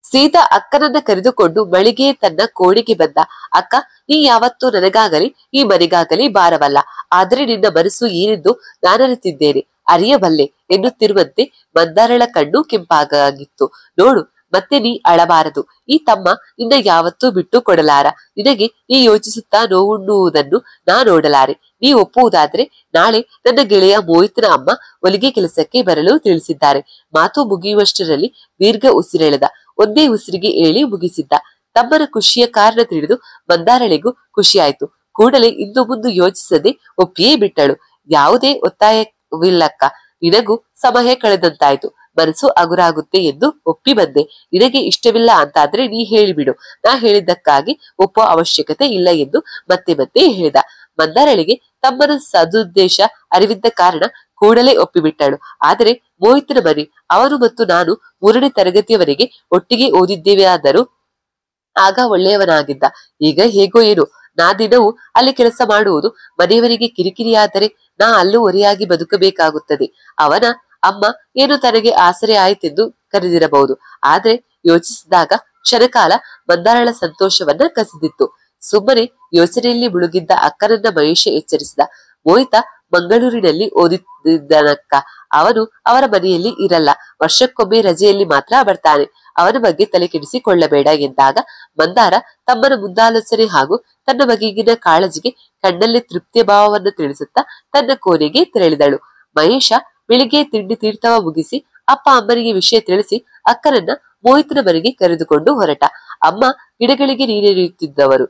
ಸೀದಾ ಅಕ್ಕನನ್ನ ಕರೆದುಕೊಂಡು ಮಳಿಗೆ ತನ್ನ ಕೋಣೆಗೆ ಬಂದ. ಅಕ್ಕ, ನೀ ಯಾವತ್ತೂ ನನಗಾಗಲಿ ಈ ಮನೆಗಾಗಲಿ ಭಾರವಲ್ಲ, ಆದರೆ ನಿನ್ನ ಮನಸ್ಸು ಏನೆಂದು ನಾನರಿತಿದ್ದೇನೆ, ಅರಿಯಬಲ್ಲೆ ಎನ್ನುತ್ತಿರುವಂತೆ ಮಂದಾರಳ ಕಣ್ಣು ಕೆಂಪಾಗಿತ್ತು. ನೋಡು, ಮತ್ತೆ ನೀ ಅಳಬಾರದು. ಈ ತಮ್ಮ ನಿನ್ನ ಯಾವತ್ತೂ ಬಿಟ್ಟು ಕೊಡಲಾರ. ನಿನಗೆ ನೀ ಯೋಚಿಸುತ್ತಾ ನೋವುಣ್ಣುವುದನ್ನು ನಾ ನೋಡಲಾರೆ. ನೀ ಒಪ್ಪುವುದಾದ್ರೆ ನಾಳೆ ನನ್ನ ಗೆಳೆಯ ಮೋಹಿತನ ಅಮ್ಮ ಹೊಲಿಗೆ ಕೆಲಸಕ್ಕೆ ಬರಲು ತಿಳಿಸಿದ್ದಾರೆ. ಮಾತು ಮುಗಿಯುವಷ್ಟರಲ್ಲಿ ದೀರ್ಘ ಉಸಿರೆಳೆದ. ಒಂದೇ ಉಸಿರಿಗೆ ಹೇಳಿ ಮುಗಿಸಿದ್ದ. ತಮ್ಮನ ಖುಷಿಯ ಕಾರಣ ತಿಳಿದು ಮಂದಾರಳಿಗೂ ಖುಷಿಯಾಯ್ತು. ಕೂಡಲೇ ಇಂದು ಮುಂದೆ ಯೋಚಿಸದೆ ಒಪ್ಪಿಯೇ ಬಿಟ್ಟಳು. ಯಾವುದೇ ಒತ್ತಾಯವಿಲ್ಲಕ್ಕ, ನಿನಗೂ ಸಮಯ ಕಳೆದಂತಾಯ್ತು, ಮನಸ್ಸು ಹಗುರಾಗುತ್ತೆ ಎಂದು ಒಪ್ಪಿ ಬಂದೆ. ನಿನಗೆ ಇಷ್ಟವಿಲ್ಲ ಅಂತಾದ್ರೆ ನೀ ಹೇಳಿಬಿಡು, ನಾ ಹೇಳಿದ್ದಕ್ಕಾಗಿ ಒಪ್ಪೋ ಅವಶ್ಯಕತೆ ಇಲ್ಲ ಎಂದು ಮತ್ತೆ ಮತ್ತೆ ಹೇಳಿದ. ಮಂದಾರಳಿಗೆ ತಮ್ಮನ ಸದುದ್ದೇಶ ಅರಿವಿದ್ದ ಕಾರಣ ಕೂಡಲೇ ಒಪ್ಪಿಬಿಟ್ಟಳು. ಆದರೆ ಮೋಹಿತನ ಮನೆ, ಅವನು ಮತ್ತು ನಾನು 3ನೇ ತರಗತಿಯವರೆಗೆ ಒಟ್ಟಿಗೆ ಓದಿದ್ದೇವೆ. ಆದರೂ ಆಗ ಒಳ್ಳೆಯವನಾಗಿದ್ದ. ಈಗ ಹೇಗೋ ಏನು. ನಾ ದಿನವೂ ಅಲ್ಲಿ ಕೆಲಸ ಮಾಡುವುದು ಮನೆಯವರಿಗೆ ಕಿರಿಕಿರಿಯಾದರೆ ನಾ ಅಲ್ಲೂ ಹೊರೆಯಾಗಿ ಬದುಕಬೇಕಾಗುತ್ತದೆ. ಅವನ ಅಮ್ಮ ಏನು ತನಗೆ ಆಸರೆ ಆಯ್ತೆಂದು ಕರೆದಿರಬಹುದು. ಆದ್ರೆ ಯೋಚಿಸಿದಾಗ ಕ್ಷಣಕಾಲ ಮಂದಾರಳ ಸಂತೋಷವನ್ನ ಕಸಿದಿತ್ತು. ಸುಮ್ಮನೆ ಯೋಚನೆಯಲ್ಲಿ ಮುಳುಗಿದ್ದ ಅಕ್ಕನನ್ನ ಮಹೇಶ ಎಚ್ಚರಿಸಿದ. ಮೋಹಿತ ಮಂಗಳೂರಿನಲ್ಲಿ ಓದಿದ್ದನಕ್ಕ. ಅವನು ಅವರ ಮನೆಯಲ್ಲಿ ಇರಲ್ಲ, ವರ್ಷಕ್ಕೊಮ್ಮೆ ರಜೆಯಲ್ಲಿ ಮಾತ್ರ ಬರ್ತಾನೆ. ಅವನ ಬಗ್ಗೆ ತಲೆ ಕೆಡಿಸಿಕೊಳ್ಳಬೇಡ ಎಂದಾಗ ಮಂದಾರ ತಮ್ಮನ ಮುಂದಾಲೋಚನೆ ಹಾಗೂ ತನ್ನ ಬಗೆಗಿನ ಕಾಳಜಿಗೆ ಕಣ್ಣಲ್ಲಿ ತೃಪ್ತಿಯ ಭಾವವನ್ನು ತಿಳಿಸುತ್ತಾ ತನ್ನ ಕೋಣೆಗೆ ತೆರಳಿದಳು. ಮಹೇಶ ಬೆಳಿಗ್ಗೆ ತಿಂಡಿ ತೀರ್ಥವ ಮುಗಿಸಿ ಅಪ್ಪ ಅಮ್ಮನಿಗೆ ವಿಷಯ ತಿಳಿಸಿ ಅಕ್ಕನನ್ನ ಮೋಹಿತನ ಮನೆಗೆ ಕರೆದುಕೊಂಡು ಹೊರಟ. ಅಮ್ಮ ಗಿಡಗಳಿಗೆ ನೀರೆರೆಯುತ್ತಿದ್ದವರು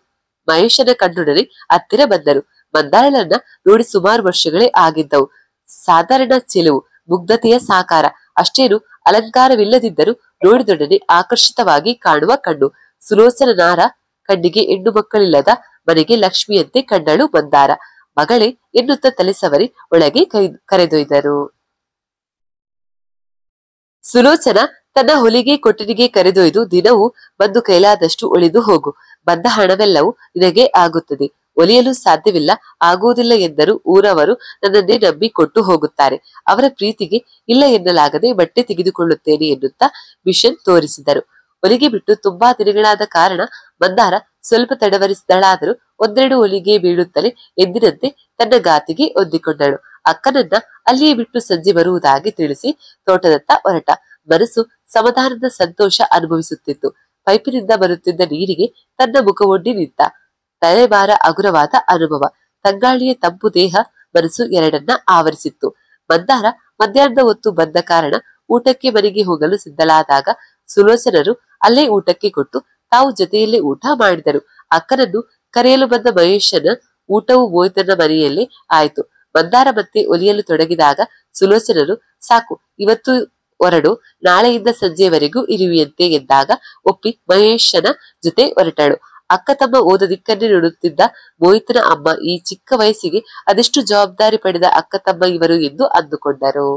ಮಹೇಶನ ಕಣ್ಣೊಡನೆ ಹತ್ತಿರ ಬಂದರು. ಮಂದಾರಳನ್ನ ನೋಡಿ ಸುಮಾರು ವರ್ಷಗಳೇ ಆಗಿದ್ದವು. ಸಾಧಾರಣ ಚೆಲುವು, ಮುಗ್ಧತೆಯ ಸಾಕಾರ. ಅಷ್ಟೇನು ಅಲಂಕಾರವಿಲ್ಲದಿದ್ದರೂ ನೋಡಿದೊಡನೆ ಆಕರ್ಷಿತವಾಗಿ ಕಾಣುವ ಕಣ್ಣು. ಸುಲೋಚನಾರ ಕಣ್ಣಿಗೆ ಹೆಣ್ಣು ಮಕ್ಕಳಿಲ್ಲದ ಮನೆಗೆ ಲಕ್ಷ್ಮಿಯಂತೆ ಕಂಡಳು ಮಂದಾರ. ಮಗಳೇ ಎನ್ನುತ್ತ ತಲೆ ಸವರಿ ಒಳಗೆ ಕರೆದೊಯ್ದರು. ಸುಲೋಚನ ತನ್ನ ಹೊಲಿಗೆ ಕೊಠಡಿಗೆ ಕರೆದೊಯ್ದು, ದಿನವೂ ಬಂದು ಕೈಲಾದಷ್ಟು ಒಳಿದು ಹೋಗು. ಬಂದ ಹಣವೆಲ್ಲವೂ ನಿನಗೆ ಆಗುತ್ತದೆ. ಒಲಿಯಲು ಸಾಧ್ಯವಿಲ್ಲ, ಆಗುವುದಿಲ್ಲ ಎಂದರೂ ಊರವರು ನನ್ನನ್ನೇ ನಂಬಿ ಕೊಟ್ಟು ಹೋಗುತ್ತಾರೆ. ಅವರ ಪ್ರೀತಿಗೆ ಇಲ್ಲ ಎನ್ನಲಾಗದೆ ಬಟ್ಟೆ ತೆಗೆದುಕೊಳ್ಳುತ್ತೇನೆ ಎನ್ನುತ್ತಾ ಮಿಷನ್ ತೋರಿಸಿದರು. ಹೊಲಿಗೆ ಬಿಟ್ಟು ತುಂಬಾ ದಿನಗಳಾದ ಕಾರಣ ಮಂದಾರ ಸ್ವಲ್ಪ ತಡವರಿಸಿದಳಾದರೂ ಒಂದೆರಡು ಹೊಲಿಗೆ ಬೀಳುತ್ತಲೇ ಎಂದಿನಂತೆ ತನ್ನ ಗಾತಿಗೆ ಹೊಂದಿಕೊಂಡಳು. ಅಕ್ಕನನ್ನ ಅಲ್ಲಿಯೇ ಬಿಟ್ಟು ಸಂಜೆ ಬರುವುದಾಗಿ ತಿಳಿಸಿ ತೋಟದತ್ತ ಹೊರಟ. ಮನಸ್ಸು ಸಮಾಧಾನದ ಸಂತೋಷ ಅನುಭವಿಸುತ್ತಿತ್ತು. ಪೈಪಿನಿಂದ ಬರುತ್ತಿದ್ದ ನೀರಿಗೆ ತನ್ನ ಮುಖವೊಡ್ಡಿ ನಿಂತ. ತಲೆಭಾರ ಹಗುರವಾದ ಅನುಭವ. ತಂಗಾಳಿಯ ತಂಪು ದೇಹ ಮನಸ್ಸು ಎರಡನ್ನ ಆವರಿಸಿತ್ತು. ಮಂದಾರ ಮಧ್ಯಾಹ್ನದ ಹೊತ್ತು ಬಂದ ಕಾರಣ ಊಟಕ್ಕೆ ಮನೆಗೆ ಹೋಗಲು ಸಿದ್ಧಳಾದಾಗ ಸುಲೋಚನರು ಅಲ್ಲೇ ಊಟಕ್ಕೆ ಕೊಟ್ಟು ತಾವು ಜೊತೆಯಲ್ಲೇ ಊಟ ಮಾಡಿದರು. ಅಕ್ಕನನ್ನು ಕರೆಯಲು ಬಂದ ಮಹೇಶನ ಊಟವು ಮೋಹಿತನ ಮನೆಯಲ್ಲೇ ಆಯಿತು. ಮಂದಾರ ಮತ್ತೆ ಒಲಿಯಲು ತೊಡಗಿದಾಗ ಸುಲೋಚನರು ಸಾಕು, ಇವತ್ತು ಹೊರಡು, ನಾಳೆಯಿಂದ ಸಂಜೆಯವರೆಗೂ ಇರುವಿಯಂತೆ ಎಂದಾಗ ಒಪ್ಪಿ ಮಹೇಶನ ಜೊತೆ ಹೊರಟಳು. ಅಕ್ಕ ತಮ್ಮ ಓದ ದಿಕ್ಕನ್ನೇ ನೋಡುತ್ತಿದ್ದ ಮೋಹಿತನ ಅಮ್ಮ ಈ ಚಿಕ್ಕ ವಯಸ್ಸಿಗೆ ಅದೆಷ್ಟು ಜವಾಬ್ದಾರಿ ಪಡೆದ ಅಕ್ಕ ತಮ್ಮ ಇವರು ಎಂದು ಅಂದುಕೊಂಡರು.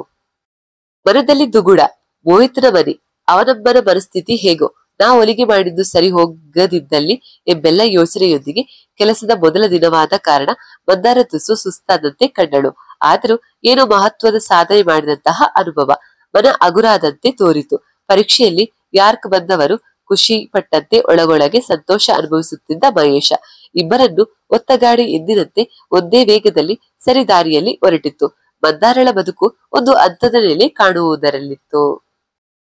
ಮನದಲ್ಲಿ ದುಗುಡ. ಮೋಹಿತನ ಮನೆ, ಅವನಮ್ಮನ ಮನಸ್ಥಿತಿ ಹೇಗೋ, ನಾ ಹೊಲಿಗೆ ಮಾಡಿದ್ದು ಸರಿ ಹೋಗದಿದ್ದಲ್ಲಿ ಎಂಬೆಲ್ಲ ಯೋಚನೆಯೊಂದಿಗೆ ಕೆಲಸದ ಮೊದಲ ದಿನವಾದ ಕಾರಣ ಮಂದಾರ ತುಸು ಸುಸ್ತಾದಂತೆ ಕಂಡಳು. ಆದರೂ ಏನೋ ಮಹತ್ವದ ಸಾಧನೆ ಮಾಡಿದಂತಹ ಅನುಭವ. ಮನ ಹಗುರಾದಂತೆ ತೋರಿತು. ಪರೀಕ್ಷೆಯಲ್ಲಿ ಯಾರ್ಕ್ ಬಂದವರು ಖುಷಿ ಪಟ್ಟಂತೆ ಒಳಗೊಳಗೆ ಸಂತೋಷ ಅನುಭವಿಸುತ್ತಿದ್ದ ಮಹೇಶ. ಇಬ್ಬರನ್ನು ಒತ್ತ ಗಾಡಿ ಎಂದಿನಂತೆ ಒಂದೇ ವೇಗದಲ್ಲಿ ಸರಿದಾರಿಯಲ್ಲಿ ಹೊರಟಿತ್ತು. ಮಂದಾರಳ ಬದುಕು ಒಂದು ಹಂತದ ಮೇಲೆ ಕಾಣುವುದರಲ್ಲಿತ್ತು.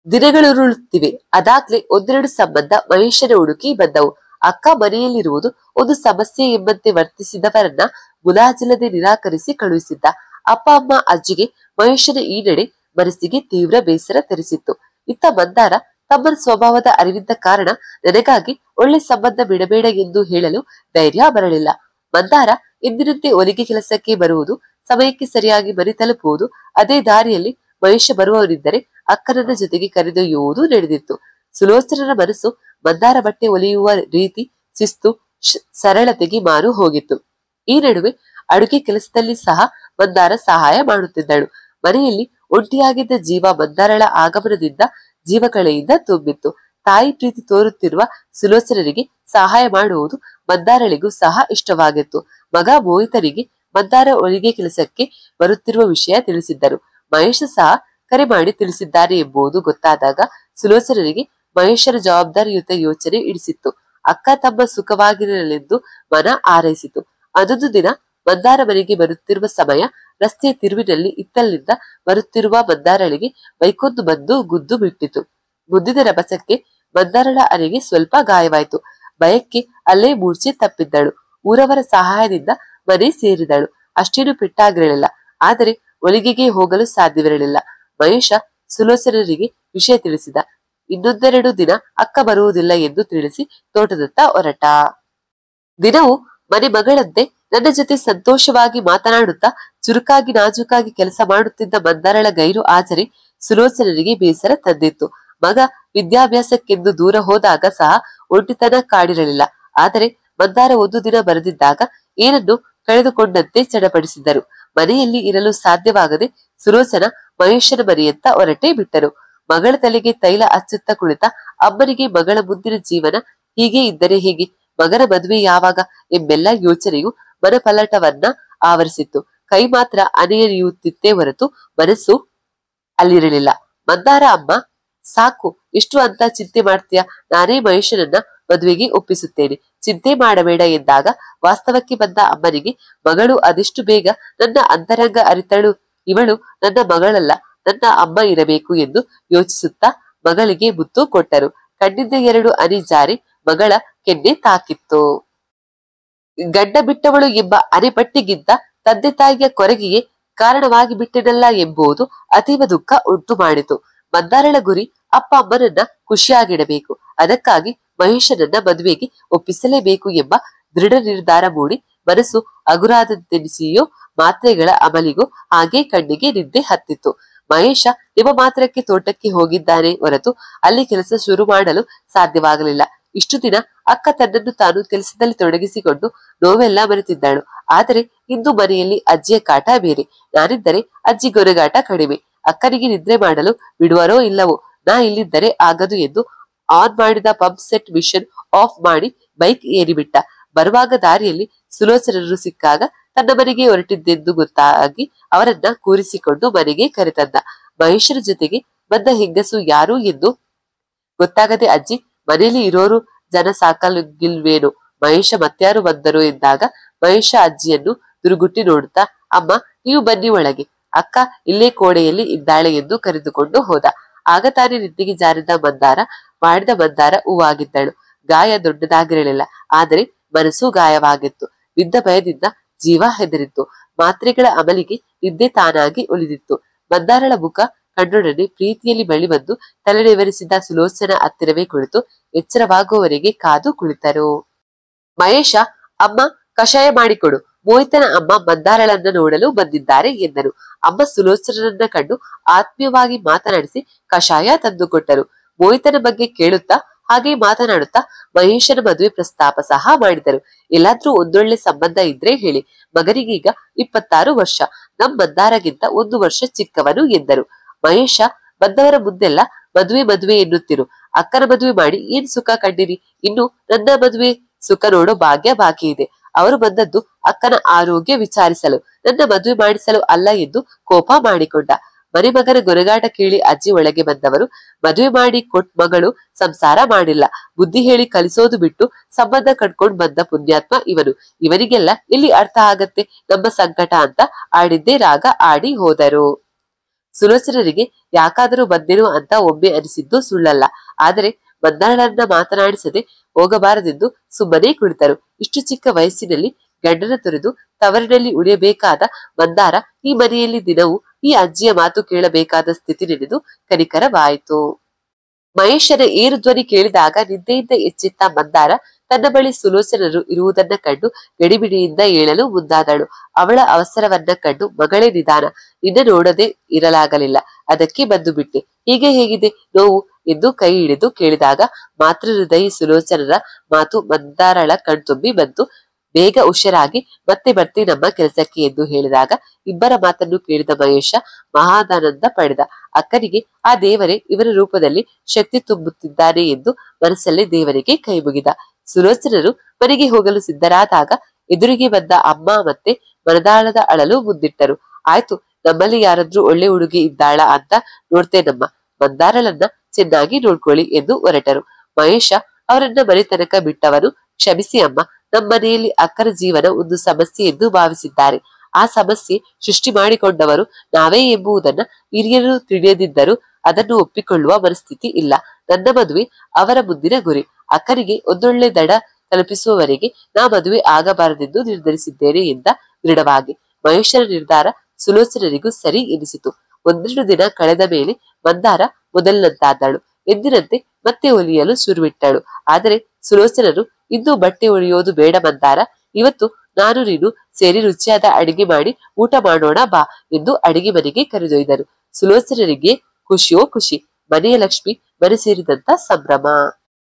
ದಿನಗಳುರುಳುತ್ತಿವೆ. ಅದಾಗ್ಲೇ ಒಂದೆರಡು ಸಂಬಂಧ ಮಹೇಶನ ಹುಡುಕಿ ಬಂದವು. ಅಕ್ಕ ಮನೆಯಲ್ಲಿರುವುದು ಒಂದು ಸಮಸ್ಯೆ ಎಂಬಂತೆ ವರ್ತಿಸಿದವರನ್ನ ಮುಲಾಜಿಲ್ಲದೆ ನಿರಾಕರಿಸಿ ಕಳುಹಿಸಿದ್ದ. ಅಪ್ಪ ಅಮ್ಮ ಅಜ್ಜಿಗೆ ಮಹೇಶನ ಈ ನಡೆ ಮನಸ್ಸಿಗೆ ತೀವ್ರ ಬೇಸರ ತರಿಸಿತ್ತು. ಇತ್ತ ಮಂದಾರ ತಮ್ಮನ ಸ್ವಭಾವದ ಅರಿವಿದ್ದ ಕಾರಣ ನನಗಾಗಿ ಒಳ್ಳೆ ಸಂಬಂಧ ಬಿಡಬೇಡ ಎಂದು ಹೇಳಲು ಧೈರ್ಯ ಬರಲಿಲ್ಲ. ಮಂದಾರ ಎಂದಿನಂತೆ ಹೊಲಿಗೆ ಕೆಲಸಕ್ಕೆ ಬರುವುದು, ಸಮಯಕ್ಕೆ ಸರಿಯಾಗಿ ಮನೆ ತಲುಪುವುದು, ಅದೇ ದಾರಿಯಲ್ಲಿ ಮಹೇಶ ಬರುವವರಿದ್ದರೆ ಅಕ್ಕನನ್ನ ಜೊತೆಗೆ ಕರೆದೊಯ್ಯುವುದು ನಡೆದಿತ್ತು. ಸುಲೋಚನರ ಮನಸ್ಸು ಮಂದಾರ ಬಟ್ಟೆ ಹೊಲಿಯುವ ರೀತಿ, ಶಿಸ್ತು, ಸರಳತೆಗೆ ಮಾರು ಹೋಗಿತ್ತು. ಈ ನಡುವೆ ಅಡುಗೆ ಕೆಲಸದಲ್ಲಿ ಸಹ ಮಂದಾರ ಸಹಾಯ ಮಾಡುತ್ತಿದ್ದಳು. ಮನೆಯಲ್ಲಿ ಒಂಟಿಯಾಗಿದ್ದ ಜೀವ ಮಂದಾರಳ ಆಗಮನದಿಂದ ಜೀವಕಳೆಯಿಂದ ತುಂಬಿತ್ತು. ತಾಯಿ ಪ್ರೀತಿ ತೋರುತ್ತಿರುವ ಸುಲೋಚನರಿಗೆ ಸಹಾಯ ಮಾಡುವುದು ಮಂದಾರಳಿಗೂ ಸಹ ಇಷ್ಟವಾಗಿತ್ತು. ಮಗ ಮೋಹಿತನಿಗೆ ಮಂದಾರ ಹೊಲಿಗೆ ಕೆಲಸಕ್ಕೆ ಬರುತ್ತಿರುವ ವಿಷಯ ತಿಳಿಸಿದ್ದರು. ಮಹೇಶ ಸಹ ಕರೆ ಮಾಡಿ ತಿಳಿಸಿದ್ದಾನೆ ಎಂಬುದು ಗೊತ್ತಾದಾಗ ಸುಲೋಚನರಿಗೆ ಮಹೇಶನ ಜವಾಬ್ದಾರಿಯುತ ಯೋಚನೆ ಇಡಿಸಿತ್ತು. ಅಕ್ಕ ತಮ್ಮ ಸುಖವಾಗಿರಲೆಂದು ಮನ ಹಾರೈಸಿತು. ಅದೊಂದು ದಿನ ಮಂದಾರ ಮನೆಗೆ ಬರುತ್ತಿರುವ ಸಮಯ ರಸ್ತೆಯ ತಿರುವಿನಲ್ಲಿ ಇತ್ತಲಿಂದ ಬರುತ್ತಿರುವ ಮಂದಾರಳಿಗೆ ಬೈಕೊಂದು ಬಂದು ಗುದ್ದು ಬಿಟ್ಟಿತು. ಮುಂದಿನ ರಭಸಕ್ಕೆ ಮಂದಾರಳ ಅರೆಗೆ ಸ್ವಲ್ಪ ಗಾಯವಾಯಿತು. ಭಯಕ್ಕೆ ಅಲ್ಲೇ ಮೂರ್ಛೆ ತಪ್ಪಿದ್ದಳು. ಊರವರ ಸಹಾಯದಿಂದ ಮನೆ ಸೇರಿದಳು. ಅಷ್ಟೇನು ಪೆಟ್ಟಾಗಿರಲಿಲ್ಲ. ಆದರೆ ಹೊಲಿಗೆಗೆ ಹೋಗಲು ಸಾಧ್ಯವಿರಲಿಲ್ಲ. ಮಹೇಶ ಸುಲೋಚನರಿಗೆ ವಿಷಯ ತಿಳಿಸಿದ. ಇನ್ನೊಂದೆರಡು ದಿನ ಅಕ್ಕ ಬರುವುದಿಲ್ಲ ಎಂದು ತಿಳಿಸಿ ತೋಟದತ್ತ ಹೊರಟ. ದಿನವೂ ಮನೆ ಮಗಳಂತೆ ನನ್ನ ಜೊತೆ ಸಂತೋಷವಾಗಿ ಮಾತನಾಡುತ್ತಾ ಚುರುಕಾಗಿ ನಾಜೂಕಾಗಿ ಕೆಲಸ ಮಾಡುತ್ತಿದ್ದ ಮಂದಾರಳ ಗೈರು ಹಾಜರಿ ಸುಲೋಚನರಿಗೆ ಬೇಸರ ತಂದಿತ್ತು. ಮಗ ವಿದ್ಯಾಭ್ಯಾಸಕ್ಕೆಂದು ದೂರ ಹೋದಾಗ ಸಹ ಒಂಟಿತನ ಕಾಡಿರಲಿಲ್ಲ. ಆದರೆ ಮಂದಾರ ಒಂದು ದಿನ ಬರೆದಿದ್ದಾಗ ಏನನ್ನು ಕಳೆದುಕೊಂಡಂತೆ ಚಡಪಡಿಸಿದ್ದರು. ಮನೆಯಲ್ಲಿ ಇರಲು ಸಾಧ್ಯವಾಗದೆ ಸುಲೋಚನ ಮಹೇಶನ ಮನೆಯತ್ತ ಹೊರಟೇ ಬಿಟ್ಟರು. ಮಗಳ ತಲೆಗೆ ತೈಲ ಹಚ್ಚುತ್ತಾ ಕುಳಿತ ಅಮ್ಮನಿಗೆ ಮಗಳ ಮುಂದಿನ ಜೀವನ ಹೀಗೆ ಇದ್ದರೆ ಹೇಗೆ, ಮಗನ ಮದುವೆ ಯಾವಾಗ ಎಂಬೆಲ್ಲ ಯೋಚನೆಯು ಮನಪಲ್ಲಟವನ್ನ ಆವರಿಸಿತ್ತು. ಕೈ ಮಾತ್ರ ಅನೆಯುತ್ತಿತ್ತೇ ಹೊರತು ಮನಸ್ಸು ಅಲ್ಲಿರಲಿಲ್ಲ. ಮಂದಾರ ಅಮ್ಮ, ಸಾಕು, ಎಷ್ಟು ಅಂತ ಚಿಂತೆ ಮಾಡ್ತೀಯ, ನಾನೇ ಮಹೇಶನನ್ನ ಮದುವೆಗೆ ಒಪ್ಪಿಸುತ್ತೇನೆ, ಚಿಂತೆ ಮಾಡಬೇಡ ಎಂದಾಗ ವಾಸ್ತವಕ್ಕೆ ಬಂದ ಅಮ್ಮನಿಗೆ ಮಗಳು ಅದೆಷ್ಟು ಬೇಗ ನನ್ನ ಅಂತರಂಗ ಅರಿತಳು. ಇವಳು ನನ್ನ ಮಗಳಲ್ಲ, ನನ್ನ ಅಮ್ಮ ಇರಬೇಕು ಎಂದು ಯೋಚಿಸುತ್ತಾ ಮಗಳಿಗೆ ಮುತ್ತು ಕೊಟ್ಟರು. ಕಣ್ಣಿಂದ ಎರಡು ಹನಿ ಜಾರಿ ಮಗಳ ಕೆನ್ನೆ ತಾಕಿತ್ತು. ಗಂಡ ಬಿಟ್ಟವಳು ಎಂಬ ಅರೆಪಟ್ಟಿಗಿಂತ ತಂದೆ ತಾಯಿಯ ಕೊರಗಿಗೆ ಕಾರಣವಾಗಿ ಬಿಟ್ಟೆನಲ್ಲ ಎಂಬುದು ಅತೀವ ದುಃಖ ಉಂಟು ಮಾಡಿತು. ಮಂದಾರಳ ಗುರಿ ಅಪ್ಪ ಅಮ್ಮನನ್ನ ಖುಷಿಯಾಗಿಡಬೇಕು. ಅದಕ್ಕಾಗಿ ಮಹೇಶನನ್ನ ಮದುವೆಗೆ ಒಪ್ಪಿಸಲೇಬೇಕು ಎಂಬ ದೃಢ ನಿರ್ಧಾರ ಮೂಡಿ ಮನಸ್ಸು ಹಗುರಾದಂತೆನಿಸಿಯೋ ಮಾತ್ರೆಗಳ ಅಮಲಿಗೂ ಹಾಗೆ ಕಣ್ಣಿಗೆ ನಿದ್ದೆ ಹತ್ತಿತ್ತು. ಮಹೇಶ ನಿಮ್ಮ ಮಾತ್ರಕ್ಕೆ ತೋಟಕ್ಕೆ ಹೋಗಿದ್ದಾನೆ ಹೊರತು ಅಲ್ಲಿ ಕೆಲಸ ಶುರು ಮಾಡಲು ಸಾಧ್ಯವಾಗಲಿಲ್ಲ. ಇಷ್ಟು ದಿನ ಅಕ್ಕ ತನ್ನನ್ನು ತಾನು ಕೆಲಸದಲ್ಲಿ ತೊಡಗಿಸಿಕೊಂಡು ನೋವೆಲ್ಲ ಮರೆತಿದ್ದಾಳು. ಆದರೆ ಇಂದು ಮನೆಯಲ್ಲಿ ಅಜ್ಜಿಯ ಕಾಟ ಬೇರೆ. ನಾನಿದ್ದರೆ ಅಜ್ಜಿ ಗೊರಗಾಟ ಕಡಿಮೆ. ಅಕ್ಕನಿಗೆ ನಿದ್ರೆ ಮಾಡಲು ಬಿಡುವರೋ ಇಲ್ಲವೋ, ನಾ ಇಲ್ಲಿದ್ದರೆ ಆಗದು ಎಂದು ಆನ್ ಮಾಡಿದ ಪಂಪ್ ಸೆಟ್ ಮಿಷನ್ ಆಫ್ ಮಾಡಿ ಬೈಕ್ ಏರಿಬಿಟ್ಟ. ಬರುವಾಗ ದಾರಿಯಲ್ಲಿ ಸುಲೋಚನರು ಸಿಕ್ಕಾಗ ತನ್ನ ಮನೆಗೆ ಹೊರಟಿದ್ದೆಂದು ಗೊತ್ತಾಗಿ ಅವರನ್ನ ಕೂರಿಸಿಕೊಂಡು ಮನೆಗೆ ಕರೆತಂದ. ಮಹೇಶನ ಜೊತೆಗೆ ಬಂದ ಹೆಂಗಸು ಯಾರು ಎಂದು ಗೊತ್ತಾಗದೆ ಅಜ್ಜಿ, ಮನೆಯಲ್ಲಿ ಇರೋರು ಜನ ಸಾಕಲ್ಗಿಲ್ವೇನೋ, ಮಹೇಶ ಮತ್ಯಾರು ಬಂದರು ಎಂದಾಗ ಮಹೇಶ ಅಜ್ಜಿಯನ್ನು ದುರುಗುಟ್ಟಿ ನೋಡುತ್ತಾ, ಅಮ್ಮ ನೀವು ಬನ್ನಿ ಒಳಗೆ, ಅಕ್ಕ ಇಲ್ಲೇ ಕೋಣೆಯಲ್ಲಿ ಇದ್ದಾಳೆ ಎಂದು ಕರೆದುಕೊಂಡು ಹೋದ. ಆಗ ತಾನೇ ನಿದ್ದೆಗೆ ಜಾರಿದ ಮಂದಾರ ಮಾಡಿದ ಮಂದಾರ ಹೂವಾಗಿದ್ದಳು. ಗಾಯ ದೊಡ್ಡದಾಗಿರಲಿಲ್ಲ, ಆದರೆ ಮನಸ್ಸು ಗಾಯವಾಗಿತ್ತು. ಬಿದ್ದ ಭಯದಿಂದ ಜೀವ ಹೆದರಿತ್ತು. ಮಾತ್ರೆಗಳ ಅಮಲಿಗೆ ನಿದ್ದೆ ತಾನಾಗಿ ಉಳಿದಿತ್ತು. ಮಂದಾರಳ ಮುಖ ಕಣ್ಣೊಡನೆ ಪ್ರೀತಿಯಲ್ಲಿ ಬಳಿ ಬಂದು ತಲೆನೆವರಿಸಿದ ಸುಲೋಚನ ಹತ್ತಿರವೇ ಕುಳಿತು ಎಚ್ಚರವಾಗುವವರೆಗೆ ಕಾದು ಕುಳಿತರು. ಮಹೇಶ, ಅಮ್ಮ ಕಷಾಯ ಮಾಡಿಕೊಡು, ಮೋಹಿತನ ಅಮ್ಮ ಮಂದಾರಳನ್ನ ನೋಡಲು ಬಂದಿದ್ದಾರೆ ಎಂದರು. ಅಮ್ಮ ಸುಲೋಚನನ್ನ ಕಂಡು ಆತ್ಮೀಯವಾಗಿ ಮಾತನಾಡಿಸಿ ಕಷಾಯ ತಂದುಕೊಟ್ಟರು. ಮೋಹಿತನ ಬಗ್ಗೆ ಕೇಳುತ್ತಾ ಹಾಗೆ ಮಾತನಾಡುತ್ತಾ ಮಹೇಶನ ಮದುವೆ ಪ್ರಸ್ತಾಪ ಸಹ ಮಾಡಿದರು. ಎಲ್ಲಾದ್ರೂ ಒಂದೊಳ್ಳೆ ಸಂಬಂಧ ಇದ್ರೆ ಹೇಳಿ, ಮಗನಿಗೀಗ 26 ವರ್ಷ, ನಮ್ ಮಂದಾರಗಿಂತ 1 ವರ್ಷ ಚಿಕ್ಕವನು ಎಂದರು. ಮಹೇಶ, ಬಂದವರ ಮುಂದೆಲ್ಲ ಮದುವೆ ಮದುವೆ ಎನ್ನುತ್ತಿರು, ಅಕ್ಕನ ಮದುವೆ ಮಾಡಿ ಏನ್ ಸುಖ ಕಂಡಿರಿ? ಇನ್ನು ನನ್ನ ಮದುವೆ ಸುಖ ನೋಡೋ ಭಾಗ್ಯ ಬಾಕಿ ಇದೆ. ಅವರು ಬಂದದ್ದು ಅಕ್ಕನ ಆರೋಗ್ಯ ವಿಚಾರಿಸಲು, ನನ್ನ ಮದುವೆ ಮಾಡಿಸಲು ಅಲ್ಲ ಎಂದು ಕೋಪ ಮಾಡಿಕೊಂಡ. ಮರಿಮಗನ ಗೊರಗಾಟ ಕೇಳಿ ಅಜ್ಜಿ ಒಳಗೆ ಬಂದವರು, ಮದುವೆ ಮಾಡಿ ಕೊಟ್ ಮಗಳು ಸಂಸಾರ ಮಾಡಿಲ್ಲ, ಬುದ್ಧಿ ಹೇಳಿ ಕಲಿಸೋದು ಬಿಟ್ಟು ಸಂಬಂಧ ಕಟ್ಕೊಂಡ್ ಬಂದ ಪುಣ್ಯಾತ್ಮ ಇವನು, ಇವನಿಗೆಲ್ಲ ಎಲ್ಲಿ ಅರ್ಥ ಆಗತ್ತೆ ನಮ್ಮ ಸಂಕಟ ಅಂತ ಆಡಿದ್ದೇ ರಾಗ ಆಡಿ ಹೋದರು. ಸುಲೋಚನರಿಗೆ ಯಾಕಾದರೂ ಬಂದೆನು ಅಂತ ಒಮ್ಮೆ ಅನಿಸಿದ್ದು ಸುಳ್ಳಲ್ಲ. ಆದರೆ ಮಂದಾರಳನ್ನ ಮಾತನಾಡಿಸದೆ ಹೋಗಬಾರದೆಂದು ಸುಮ್ಮನೆ ಕುಳಿತರು. ಇಷ್ಟು ಚಿಕ್ಕ ವಯಸ್ಸಿನಲ್ಲಿ ಗಂಡನ ತೊರೆದು ತವರಿನಲ್ಲಿ ಉಳಿಯಬೇಕಾದ ಮಂದಾರ ಈ ಮನೆಯಲ್ಲಿ ದಿನವೂ ಈ ಅಜ್ಜಿಯ ಮಾತು ಕೇಳಬೇಕಾದ ಸ್ಥಿತಿ ನೆನೆದು ಕನಿಕರವಾಯಿತು. ಮಹೇಶನ ಏರು ಧ್ವನಿ ಕೇಳಿದಾಗ ನಿದ್ದೆಯಿಂದ ಎಚ್ಚೆತ್ತ ಮಂದಾರ ತನ್ನ ಬಳಿ ಸುಲೋಚನರು ಇರುವುದನ್ನ ಕಂಡು ಗಡಿಬಿಡಿಯಿಂದ ಏಳಲು ಮುಂದಾದಳು. ಅವಳ ಅವಸರವನ್ನ ಕಂಡು ಮಗಳೇ ನಿಧಾನ, ನಿನ್ನ ನೋಡದೆ ಇರಲಾಗಲಿಲ್ಲ, ಅದಕ್ಕೆ ಬಂದು ಬಿಟ್ಟೆ, ಹೀಗೆ ಹೇಗಿದೆ ನೋವು ಎಂದು ಕೈ ಹಿಡಿದು ಕೇಳಿದಾಗ ಮಾತೃ ಹೃದಯಿ ಸುಲೋಚನರ ಮಾತು ಮಂದಾರಳ ಕಣ್ತುಂಬಿ ಬಂತು. ಬೇಗ ಹುಷಾರಾಗಿ ಮತ್ತೆ ಬರ್ತೀನಮ್ಮ ಕೆಲಸಕ್ಕೆ ಎಂದು ಹೇಳಿದಾಗ ಇಬ್ಬರ ಮಾತನ್ನು ಕೇಳಿದ ಮಹೇಶ ಮಹಾದಾನಂದ ಪಡೆದ. ಅಕ್ಕನಿಗೆ ಆ ದೇವರೇ ಇವರ ರೂಪದಲ್ಲಿ ಶಕ್ತಿ ತುಂಬುತ್ತಿದ್ದಾನೆ ಎಂದು ಮನಸ್ಸಲ್ಲಿ ದೇವರಿಗೆ ಕೈ ಮುಗಿದ. ಸುಲೋಚನರು ಮನೆಗೆ ಹೋಗಲು ಸಿದ್ಧರಾದಾಗ ಎದುರಿಗೆ ಬಂದ ಅಮ್ಮ ಮತ್ತೆ ಮನದಾಳದ ಅಳಲು ಮುಂದಿಟ್ಟರು. ಆಯ್ತು, ನಮ್ಮಲ್ಲಿ ಯಾರಾದ್ರೂ ಒಳ್ಳೆ ಹುಡುಗಿ ಇದ್ದಾಳ ಅಂತ ನೋಡ್ತೇನಮ್ಮ, ಮಂದಾರಳನ್ನ ಚೆನ್ನಾಗಿ ನೋಡ್ಕೊಳ್ಳಿ ಎಂದು ಹೊರಟರು. ಮಹೇಶ ಅವರನ್ನ ಮನೆ ತನಕ ಬಿಟ್ಟವನು, ಕ್ಷಮಿಸಿ ಅಮ್ಮ, ನಮ್ಮನೆಯಲ್ಲಿ ಅಕ್ಕನ ಜೀವನ ಒಂದು ಸಮಸ್ಯೆ ಎಂದು ಭಾವಿಸಿದ್ದಾರೆ. ಆ ಸಮಸ್ಯೆ ಸೃಷ್ಟಿ ಮಾಡಿಕೊಂಡವರು ನಾವೇ ಎಂಬುದನ್ನ ಹಿರಿಯರು ತಿಳಿಯದಿದ್ದರೂ ಅದನ್ನು ಒಪ್ಪಿಕೊಳ್ಳುವ ಮನಸ್ಥಿತಿ ಇಲ್ಲ. ನನ್ನ ಮದುವೆ ಅವರ ಮುಂದಿನ ಗುರಿ. ಅಕ್ಕನಿಗೆ ಒಂದೊಳ್ಳೆ ದಡ ತಲುಪಿಸುವವರೆಗೆ ನಾ ಮದುವೆ ಆಗಬಾರದೆಂದು ನಿರ್ಧರಿಸಿದ್ದೇನೆ ಎಂದ ದೃಢವಾಗಿ. ಮಹೇಶನ ನಿರ್ಧಾರ ಸುಲೋಚನರಿಗೂ ಸರಿ ಎನಿಸಿತು. 1-2 ದಿನ ಕಳೆದ ಮೇಲೆ ಮಂದಾರ ಮೊದಲಿನಂತಾದಳು. ಎಂದಿನಂತೆ ಮತ್ತೆ ಹೊಲಿಯಲು ಶುರುವಿಟ್ಟಳು. ಆದರೆ ಸುಲೋಚನರು, ಇಂದು ಬಟ್ಟೆ ಹೊಲಿಯೋದು ಬೇಡ ಮಂದಾರ, ಇವತ್ತು ನಾನು ನೀನು ಸೇರಿ ರುಚಿಯಾದ ಅಡಿಗೆ ಮಾಡಿ ಊಟ ಮಾಡೋಣ ಬಾ ಎಂದು ಅಡಿಗೆ ಮನೆಗೆ ಕರೆದೊಯ್ದರು. ಸುಲೋಚನರಿಗೆ ಖುಷಿಯೋ ಖುಷಿ, ಮನೆಯ ಲಕ್ಷ್ಮಿ ಮನೆ ಸೇರಿದಂತ ಸಂಭ್ರಮ.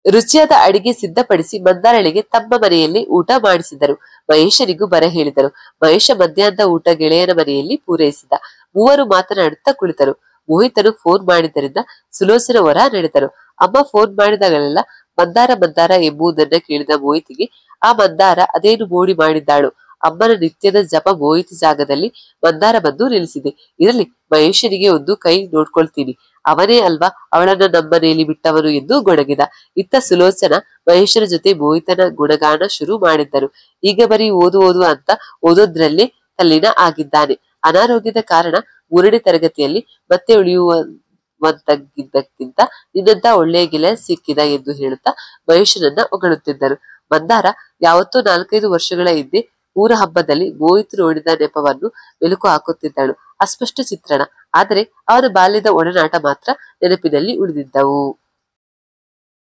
ರುಚಿಯಾದ ಅಡಿಗೆ ಸಿದ್ಧಪಡಿಸಿ ಮಂದಾರಳಿಗೆ ತಮ್ಮ ಮನೆಯಲ್ಲಿ ಊಟ ಮಾಡಿಸಿದರು. ಮಹೇಶನಿಗೂ ಬರ ಹೇಳಿದರು. ಮಹೇಶ ಮಧ್ಯಾಹ್ನದ ಊಟ ಗೆಳೆಯನ ಮನೆಯಲ್ಲಿ ಪೂರೈಸಿದ. ಮೂವರು ಮಾತನಾಡುತ್ತಾ ಕುಳಿತರು. ಮೋಹಿತನು ಫೋನ್ ಮಾಡಿದ್ದರಿಂದ ಸುಲೋಚನ ಹೊರ ನಡೆದರು. ಅಮ್ಮ ಫೋನ್ ಮಾಡಿದಾಗಲೆಲ್ಲ ಮಂದಾರ ಮಂದಾರ ಎಂಬುದನ್ನ ಕೇಳಿದ ಮೋಹಿತಿಗೆ ಆ ಮಂದಾರ ಅದೇನು ಮೋಡಿ ಮಾಡಿದ್ದಾಳು. ಅಮ್ಮನ ನಿತ್ಯದ ಜಪ ಮೋಹಿತ ಜಾಗದಲ್ಲಿ ಮಂದಾರ ಬಂದು ನಿಲ್ಲಿಸಿದೆ. ಇರಲಿ, ಮಹೇಶನಿಗೆ ಒಂದು ಕೈ ನೋಡ್ಕೊಳ್ತೀನಿ, ಅವನೇ ಅಲ್ವಾ ಅವಳನ್ನ ನಮ್ಮನೆಯಲ್ಲಿ ಬಿಟ್ಟವನು ಎಂದು ಗೊಣಗಿದ. ಇತ್ತ ಸುಲೋಚನ ಮಹೇಶನ ಜೊತೆ ಮೋಹಿತನ ಗುಣಗಾನ ಶುರು ಮಾಡಿದ್ದರು. ಈಗ ಬರೀ ಓದು ಅಂತ ಓದೋದ್ರಲ್ಲೇ ತಲ್ಲಿನ ಆಗಿದ್ದಾನೆ. ಅನಾರೋಗ್ಯದ ಕಾರಣ 3ನೇ ತರಗತಿಯಲ್ಲಿ ಮತ್ತೆ ಉಳಿಯುವಂತಗಿದ್ದಕ್ಕಿಂತ ನಿನ್ನಂತ ಒಳ್ಳೆಯ ಗೆಳೆಯ ಸಿಕ್ಕಿದ ಎಂದು ಹೇಳುತ್ತಾ ಮಹೇಶನನ್ನ ಹೊಗಳುತ್ತಿದ್ದರು. ಮಂದಾರ ಯಾವತ್ತೋ 4-5 ವರ್ಷಗಳ ಹಿಂದೆ ಊರ ಹಬ್ಬದಲ್ಲಿ ಮೋಹಿತ್ ನೋಡಿದ ನೆಪವನ್ನು ಮೆಲುಕು ಹಾಕುತ್ತಿದ್ದಳು. ಅಸ್ಪಷ್ಟ ಚಿತ್ರಣ, ಆದರೆ ಅವನ ಬಾಲ್ಯದ ಒಡನಾಟ ಮಾತ್ರ ನೆನಪಿನಲ್ಲಿ ಉಳಿದಿದ್ದವು.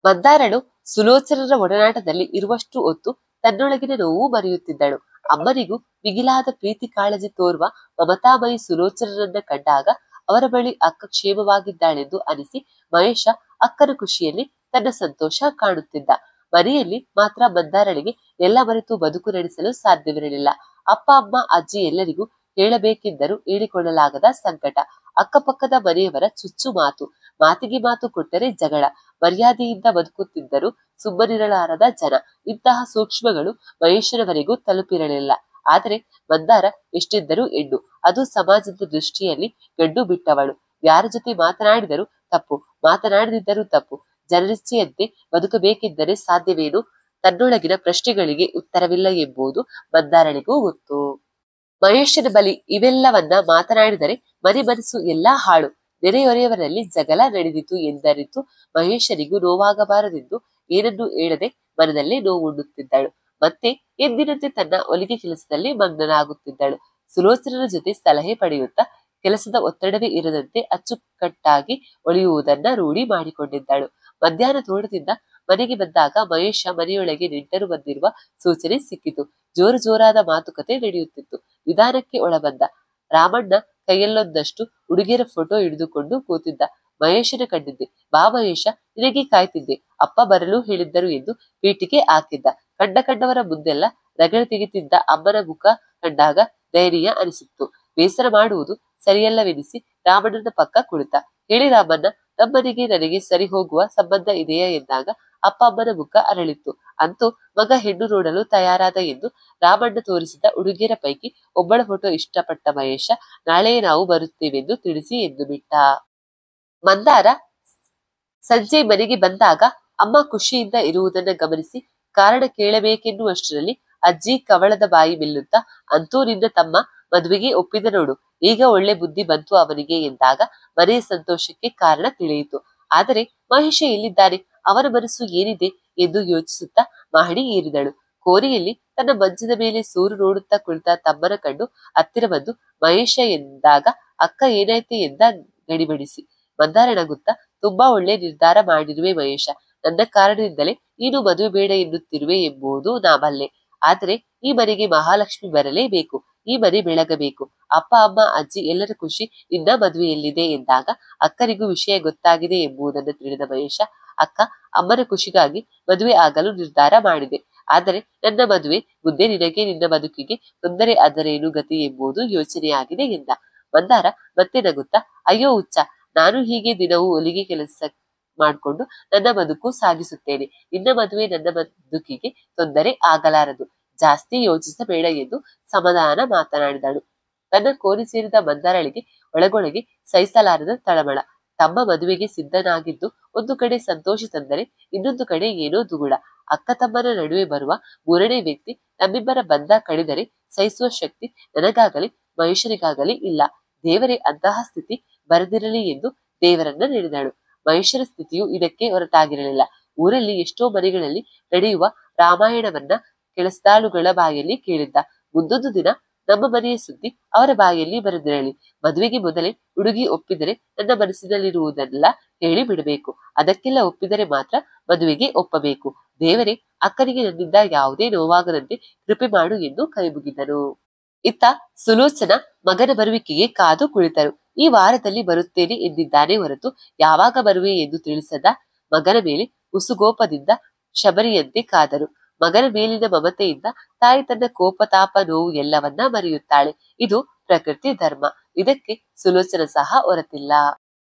ಮಂದಾರಳು ಸುಲೋಚನರ ಒಡನಾಟದಲ್ಲಿ ಇರುವಷ್ಟು ಹೊತ್ತು ತನ್ನೊಳಗಿನ ನೋವು ಮರೆಯುತ್ತಿದ್ದಳು. ಅಮ್ಮನಿಗೂ ಮಿಗಿಲಾದ ಪ್ರೀತಿ ಕಾಳಜಿ ತೋರುವ ಮಮತಾಮಯಿ ಸುಲೋಚನರನ್ನ ಕಂಡಾಗ ಅವರ ಬಳಿ ಅಕ್ಕ ಕ್ಷೇಮವಾಗಿದ್ದಾಳೆಂದು ಅನಿಸಿ ಮಹೇಶ ಅಕ್ಕನ ಖುಷಿಯಲ್ಲಿ ತನ್ನ ಸಂತೋಷ ಕಾಣುತ್ತಿದ್ದ. ಮನೆಯಲ್ಲಿ ಮಾತ್ರ ಮಂದಾರಳಿಗೆ ಎಲ್ಲ ಮರೆತು ಬದುಕು ನಡೆಸಲು ಸಾಧ್ಯವಿರಲಿಲ್ಲ. ಅಪ್ಪ ಅಮ್ಮ ಅಜ್ಜಿ ಎಲ್ಲರಿಗೂ ಹೇಳಬೇಕೆಂದರೂ ಹೇಳಿಕೊಳ್ಳಲಾಗದ ಸಂಕಟ. ಅಕ್ಕಪಕ್ಕದ ಮನೆಯವರ ಚುಚ್ಚು ಮಾತು, ಮಾತಿಗೆ ಮಾತು ಕೊಟ್ಟರೆ ಜಗಳ, ಮರ್ಯಾದೆಯಿಂದ ಬದುಕುತ್ತಿದ್ದರೂ ಸುಮ್ಮನಿರಲಾರದ ಜನ. ಇಂತಹ ಸೂಕ್ಷ್ಮಗಳು ಮಹೇಶನವರೆಗೂ ತಲುಪಿರಲಿಲ್ಲ. ಆದರೆ ಮಂದಾರ ಎಷ್ಟಿದ್ದರೂ ಹೆಣ್ಣು, ಅದು ಸಮಾಜದ ದೃಷ್ಟಿಯಲ್ಲಿ ಗಂಡು ಬಿಟ್ಟವಳು. ಯಾರ ಜೊತೆ ಮಾತನಾಡಿದರೂ ತಪ್ಪು, ಮಾತನಾಡದಿದ್ದರೂ ತಪ್ಪು. ಜನರಿಚ್ಛೆಯಂತೆ ಬದುಕಬೇಕೆಂದರೆ ಸಾಧ್ಯವೇನು? ತನ್ನೊಳಗಿನ ಪ್ರಶ್ನೆಗಳಿಗೆ ಉತ್ತರವಿಲ್ಲ ಎಂಬುದು ಮಂದಾರಳಿಗೂ ಗೊತ್ತು. ಮಹೇಶನ ಬಳಿ ಇವೆಲ್ಲವನ್ನ ಮಾತನಾಡಿದರೆ ಮನೆ ಮನಸ್ಸು ಎಲ್ಲಾ ಹಾಳು. ನೆರೆಹೊರೆಯವರಲ್ಲಿ ಜಗಳ ನಡೆದಿತು ಎಂದರಿತು ಮಹೇಶನಿಗೂ ನೋವಾಗಬಾರದೆಂದು ಏನನ್ನೂ ಹೇಳದೆ ಮನದಲ್ಲೇ ನೋವುಣ್ಣುತ್ತಿದ್ದಳು. ಮತ್ತೆ ಎಂದಿನಂತೆ ತನ್ನ ಹೊಲಿಗೆ ಕೆಲಸದಲ್ಲಿ ಮಗ್ನನಾಗುತ್ತಿದ್ದಳು. ಸುಲೋಚನನ ಜೊತೆ ಸಲಹೆ ಪಡೆಯುತ್ತಾ ಕೆಲಸದ ಒತ್ತಡವೇ ಇರದಂತೆ ಅಚ್ಚುಕಟ್ಟಾಗಿ ಹೊಲಿಯುವುದನ್ನ ರೂಢಿ ಮಾಡಿಕೊಂಡಿದ್ದಳು. ಮಧ್ಯಾಹ್ನ ತೋಟದಿಂದ ಮನೆಗೆ ಬಂದಾಗ ಮಹೇಶ ಮನೆಯೊಳಗೆ ನೆಂಟರು ಬಂದಿರುವ ಸೂಚನೆ ಸಿಕ್ಕಿತು. ಜೋರಾದ ಮಾತುಕತೆ ನಡೆಯುತ್ತಿತ್ತು. ನಿಧಾನಕ್ಕೆ ಒಳಬಂದ ರಾಮಣ್ಣ ಕೈಯಲ್ಲೊಂದಷ್ಟು ಹುಡುಗಿಯರ ಫೋಟೋ ಹಿಡಿದುಕೊಂಡು ಕೂತಿದ್ದ. ಮಹೇಶನ ಕಂಡಿದ್ದೆ. ಬಾ ಮಹೇಶ, ನಿನಗೆ ಕಾಯ್ತಿದ್ದೆ, ಅಪ್ಪ ಬರಲು ಹೇಳಿದ್ದರು ಎಂದು ಪೀಠಿಗೆ ಹಾಕಿದ್ದ. ಕಂಡವರ ಮುಂದೆಲ್ಲ ರಗಳೆ ತೆಗೆತಿದ್ದ ಅಮ್ಮನ ಮುಖ ಕಂಡಾಗ ದಯನೀಯ ಅನಿಸಿತ್ತು. ಬೇಸರ ಮಾಡುವುದು ಸರಿಯಲ್ಲವೆನಿಸಿ ರಾಮಣ್ಣನ ಪಕ್ಕ ಕುಳಿತ. ಹೇಳಿ ರಾಮಣ್ಣ, ನಮ್ಮನೆಗೆ ನನಗೆ ಸರಿ ಹೋಗುವ ಸಂಬಂಧ ಇದೆಯಾ ಎಂದಾಗ ಅಪ್ಪ ಅಮ್ಮನ ಮುಖ ಅರಳಿತ್ತು. ಅಂತೂ ಮಗ ಹೆಣ್ಣು ನೋಡಲು ತಯಾರಾದ ಎಂದು ರಾಮಣ್ಣ ತೋರಿಸಿದ ಹುಡುಗಿಯರ ಪೈಕಿ ಒಬ್ಬಳ ಫೋಟೋ ಇಷ್ಟಪಟ್ಟ ಮಹೇಶ, ನಾಳೆಯೇ ನಾವು ಬರುತ್ತೇವೆಂದು ತಿಳಿಸಿ ಎಂದು ಬಿಟ್ಟ. ಮಂದಾರ ಸಂಜೆ ಮನೆಗೆ ಬಂದಾಗ ಅಮ್ಮ ಖುಷಿಯಿಂದ ಇರುವುದನ್ನ ಗಮನಿಸಿ ಕಾರಣ ಕೇಳಬೇಕೆನ್ನುವಷ್ಟರಲ್ಲಿ ಅಜ್ಜಿ ಕವಳದ ಬಾಯಿ ಮೆಲ್ಲುತ್ತಾ, ಅಂತೂ ನಿನ್ನ ತಮ್ಮ ಮದುವೆಗೆ ಒಪ್ಪಿದ ನೋಡು, ಈಗ ಒಳ್ಳೆ ಬುದ್ಧಿ ಬಂತು ಅವನಿಗೆ ಎಂದಾಗ ಮನೆಯ ಸಂತೋಷಕ್ಕೆ ಕಾರಣ ತಿಳಿಯಿತು. ಆದರೆ ಮಹೇಶ ಎಲ್ಲಿದ್ದಾನೆ, ಅವನ ಮನಸ್ಸು ಏನಿದೆ ಎಂದು ಯೋಚಿಸುತ್ತಾ ಮಹಡಿ ಏರಿದಳು. ಕೋರಿಯಲ್ಲಿ ತನ್ನ ಮಂಚದ ಮೇಲೆ ಸೂರು ನೋಡುತ್ತಾ ಕುಳಿತ ತಮ್ಮನ ಕಂಡು ಹತ್ತಿರ ಬಂದು ಮಹೇಶ ಎಂದಾಗ ಅಕ್ಕ ಏನಾಯ್ತೆ ಎಂದ ಗಡಿಬಿಡಿಸಿ. ಮಂದಾರ ನಗುತ್ತಾ, ತುಂಬಾ ಒಳ್ಳೆ ನಿರ್ಧಾರ ಮಾಡಿರುವೆ ಮಹೇಶ, ನನ್ನ ಕಾರಣದಿಂದಲೇ ನೀನು ಮದುವೆ ಬೇಡ ಎನ್ನುತ್ತಿರುವೆ ಎಂಬುದು ನಾ ಬಲ್ಲೆ. ಆದರೆ ಈ ಮನೆಗೆ ಮಹಾಲಕ್ಷ್ಮಿ ಬರಲೇಬೇಕು, ಈ ಮನೆ ಬೆಳಗಬೇಕು. ಅಪ್ಪ ಅಮ್ಮ ಅಜ್ಜಿ ಎಲ್ಲರ ಖುಷಿ ನಿನ್ನ ಮದುವೆಯಲ್ಲಿದೆ ಎಂದಾಗ ಅಕ್ಕನಿಗೂ ವಿಷಯ ಗೊತ್ತಾಗಿದೆ ಎಂಬುದನ್ನು ತಿಳಿದ ಮಹೇಶ, ಅಕ್ಕ ಅಮ್ಮನ ಖುಷಿಗಾಗಿ ಮದುವೆ ಆಗಲು ನಿರ್ಧಾರ ಮಾಡಿದೆ. ಆದರೆ ನನ್ನ ಮದುವೆ ಮುಂದೆ ನಿನಗೆ ನಿನ್ನ ಬದುಕಿಗೆ ತೊಂದರೆ ಆದರೇನು ಗತಿ ಎಂಬುದು ಯೋಚನೆಯಾಗಿದೆ ಎಂದ. ಮಂದಾರ ಮತ್ತೆ ನಗುತ್ತಾ, ಅಯ್ಯೋ ಹುಚ್ಚ, ನಾನು ಹೀಗೆ ದಿನವೂ ಹೊಲಿಗೆ ಕೆಲಸ ಮಾಡಿಕೊಂಡು ನನ್ನ ಬದುಕು ಸಾಗಿಸುತ್ತೇನೆ. ನಿನ್ನ ಮದುವೆ ನನ್ನ ಬದುಕಿಗೆ ತೊಂದರೆ ಆಗಲಾರದು, ಜಾಸ್ತಿ ಯೋಚಿಸಬೇಡ ಎಂದು ಸಮಾಧಾನ ಮಾತನಾಡಿದಳು. ತನ್ನ ಕೋರಿ ಸೇರಿದ ಮಂದಾರಳಿಗೆ ಒಳಗೊಳಗೆ ಸಹಿಸಲಾರದ ತಳಮಳ. ತಮ್ಮ ಮದುವೆಗೆ ಸಿದ್ಧನಾಗಿದ್ದು ಒಂದು ಕಡೆ ಸಂತೋಷ ತಂದರೆ ಇನ್ನೊಂದು ಕಡೆ ಏನೋ ದುಗುಡ. ಅಕ್ಕ ತಮ್ಮನ ನಡುವೆ ಬರುವ ಮೂರನೇ ವ್ಯಕ್ತಿ ನಮ್ಮಿಬ್ಬರ ಬಂಧ ಕಡಿದರೆ ಸಹಿಸುವ ಶಕ್ತಿ ನನಗಾಗಲಿ ಮಹೇಶನಿಗಾಗಲಿ ಇಲ್ಲ. ದೇವರೇ ಅಂತಹ ಸ್ಥಿತಿ ಬರದಿರಲಿ ಎಂದು ದೇವರನ್ನ ನೆನೆದಳು. ಮಹೇಶನ ಸ್ಥಿತಿಯು ಇದಕ್ಕೆ ಹೊರತಾಗಿರಲಿಲ್ಲ. ಊರಲ್ಲಿ ಎಷ್ಟೋ ಮನೆಗಳಲ್ಲಿ ನಡೆಯುವ ರಾಮಾಯಣವನ್ನ ಕೆಲಸದಾಳುಗಳ ಬಾಯಲ್ಲಿ ಕೇಳಿದ್ದ. ಮುಂದೊಂದು ದಿನ ನಮ್ಮ ಮನೆಯ ಸುದ್ದಿ ಅವರ ಬಾಯಲ್ಲಿ ಬರೆದಿರಲಿ. ಮದುವೆಗೆ ಮೊದಲೇ ಹುಡುಗಿ ಒಪ್ಪಿದರೆ ನನ್ನ ಮನಸ್ಸಿನಲ್ಲಿರುವುದೆಲ್ಲ ಹೇಳಿ ಬಿಡಬೇಕು. ಅದಕ್ಕೆಲ್ಲ ಒಪ್ಪಿದರೆ ಮಾತ್ರ ಮದುವೆಗೆ ಒಪ್ಪಬೇಕು. ದೇವರೇ ಅಕ್ಕನಿಗೆ ನನ್ನಿಂದ ಯಾವುದೇ ನೋವಾಗದಂತೆ ಕೃಪೆ ಮಾಡು ಎಂದು ಕೈಮುಗಿದನು. ಇತ್ತ ಸುಲೋಚನ ಮಗನ ಬರುವಿಕೆಗೆ ಕಾದು ಕುಳಿತರು. ಈ ವಾರದಲ್ಲಿ ಬರುತ್ತೇನೆ ಎಂದಿದ್ದಾನೆ ಹೊರತು ಯಾವಾಗ ಬರುವೆ ಎಂದು ತಿಳಿಸದ ಮಗನ ಮೇಲೆ ಉಸುಗೋಪದಿಂದ ಶಬರಿಯಂತೆ ಕಾದರು. ಮಗನ ಮೇಲಿನ ಮಮತೆಯಿಂದ ತಾಯಿ ತನ್ನ ಕೋಪ ತಾಪ ನೋವು ಎಲ್ಲವನ್ನ ಮರೆಯುತ್ತಾಳೆ. ಇದು ಪ್ರಕೃತಿ ಧರ್ಮ. ಇದಕ್ಕೆ ಸುಲೋಚನ ಸಹ ಹೊರತಿಲ್ಲ.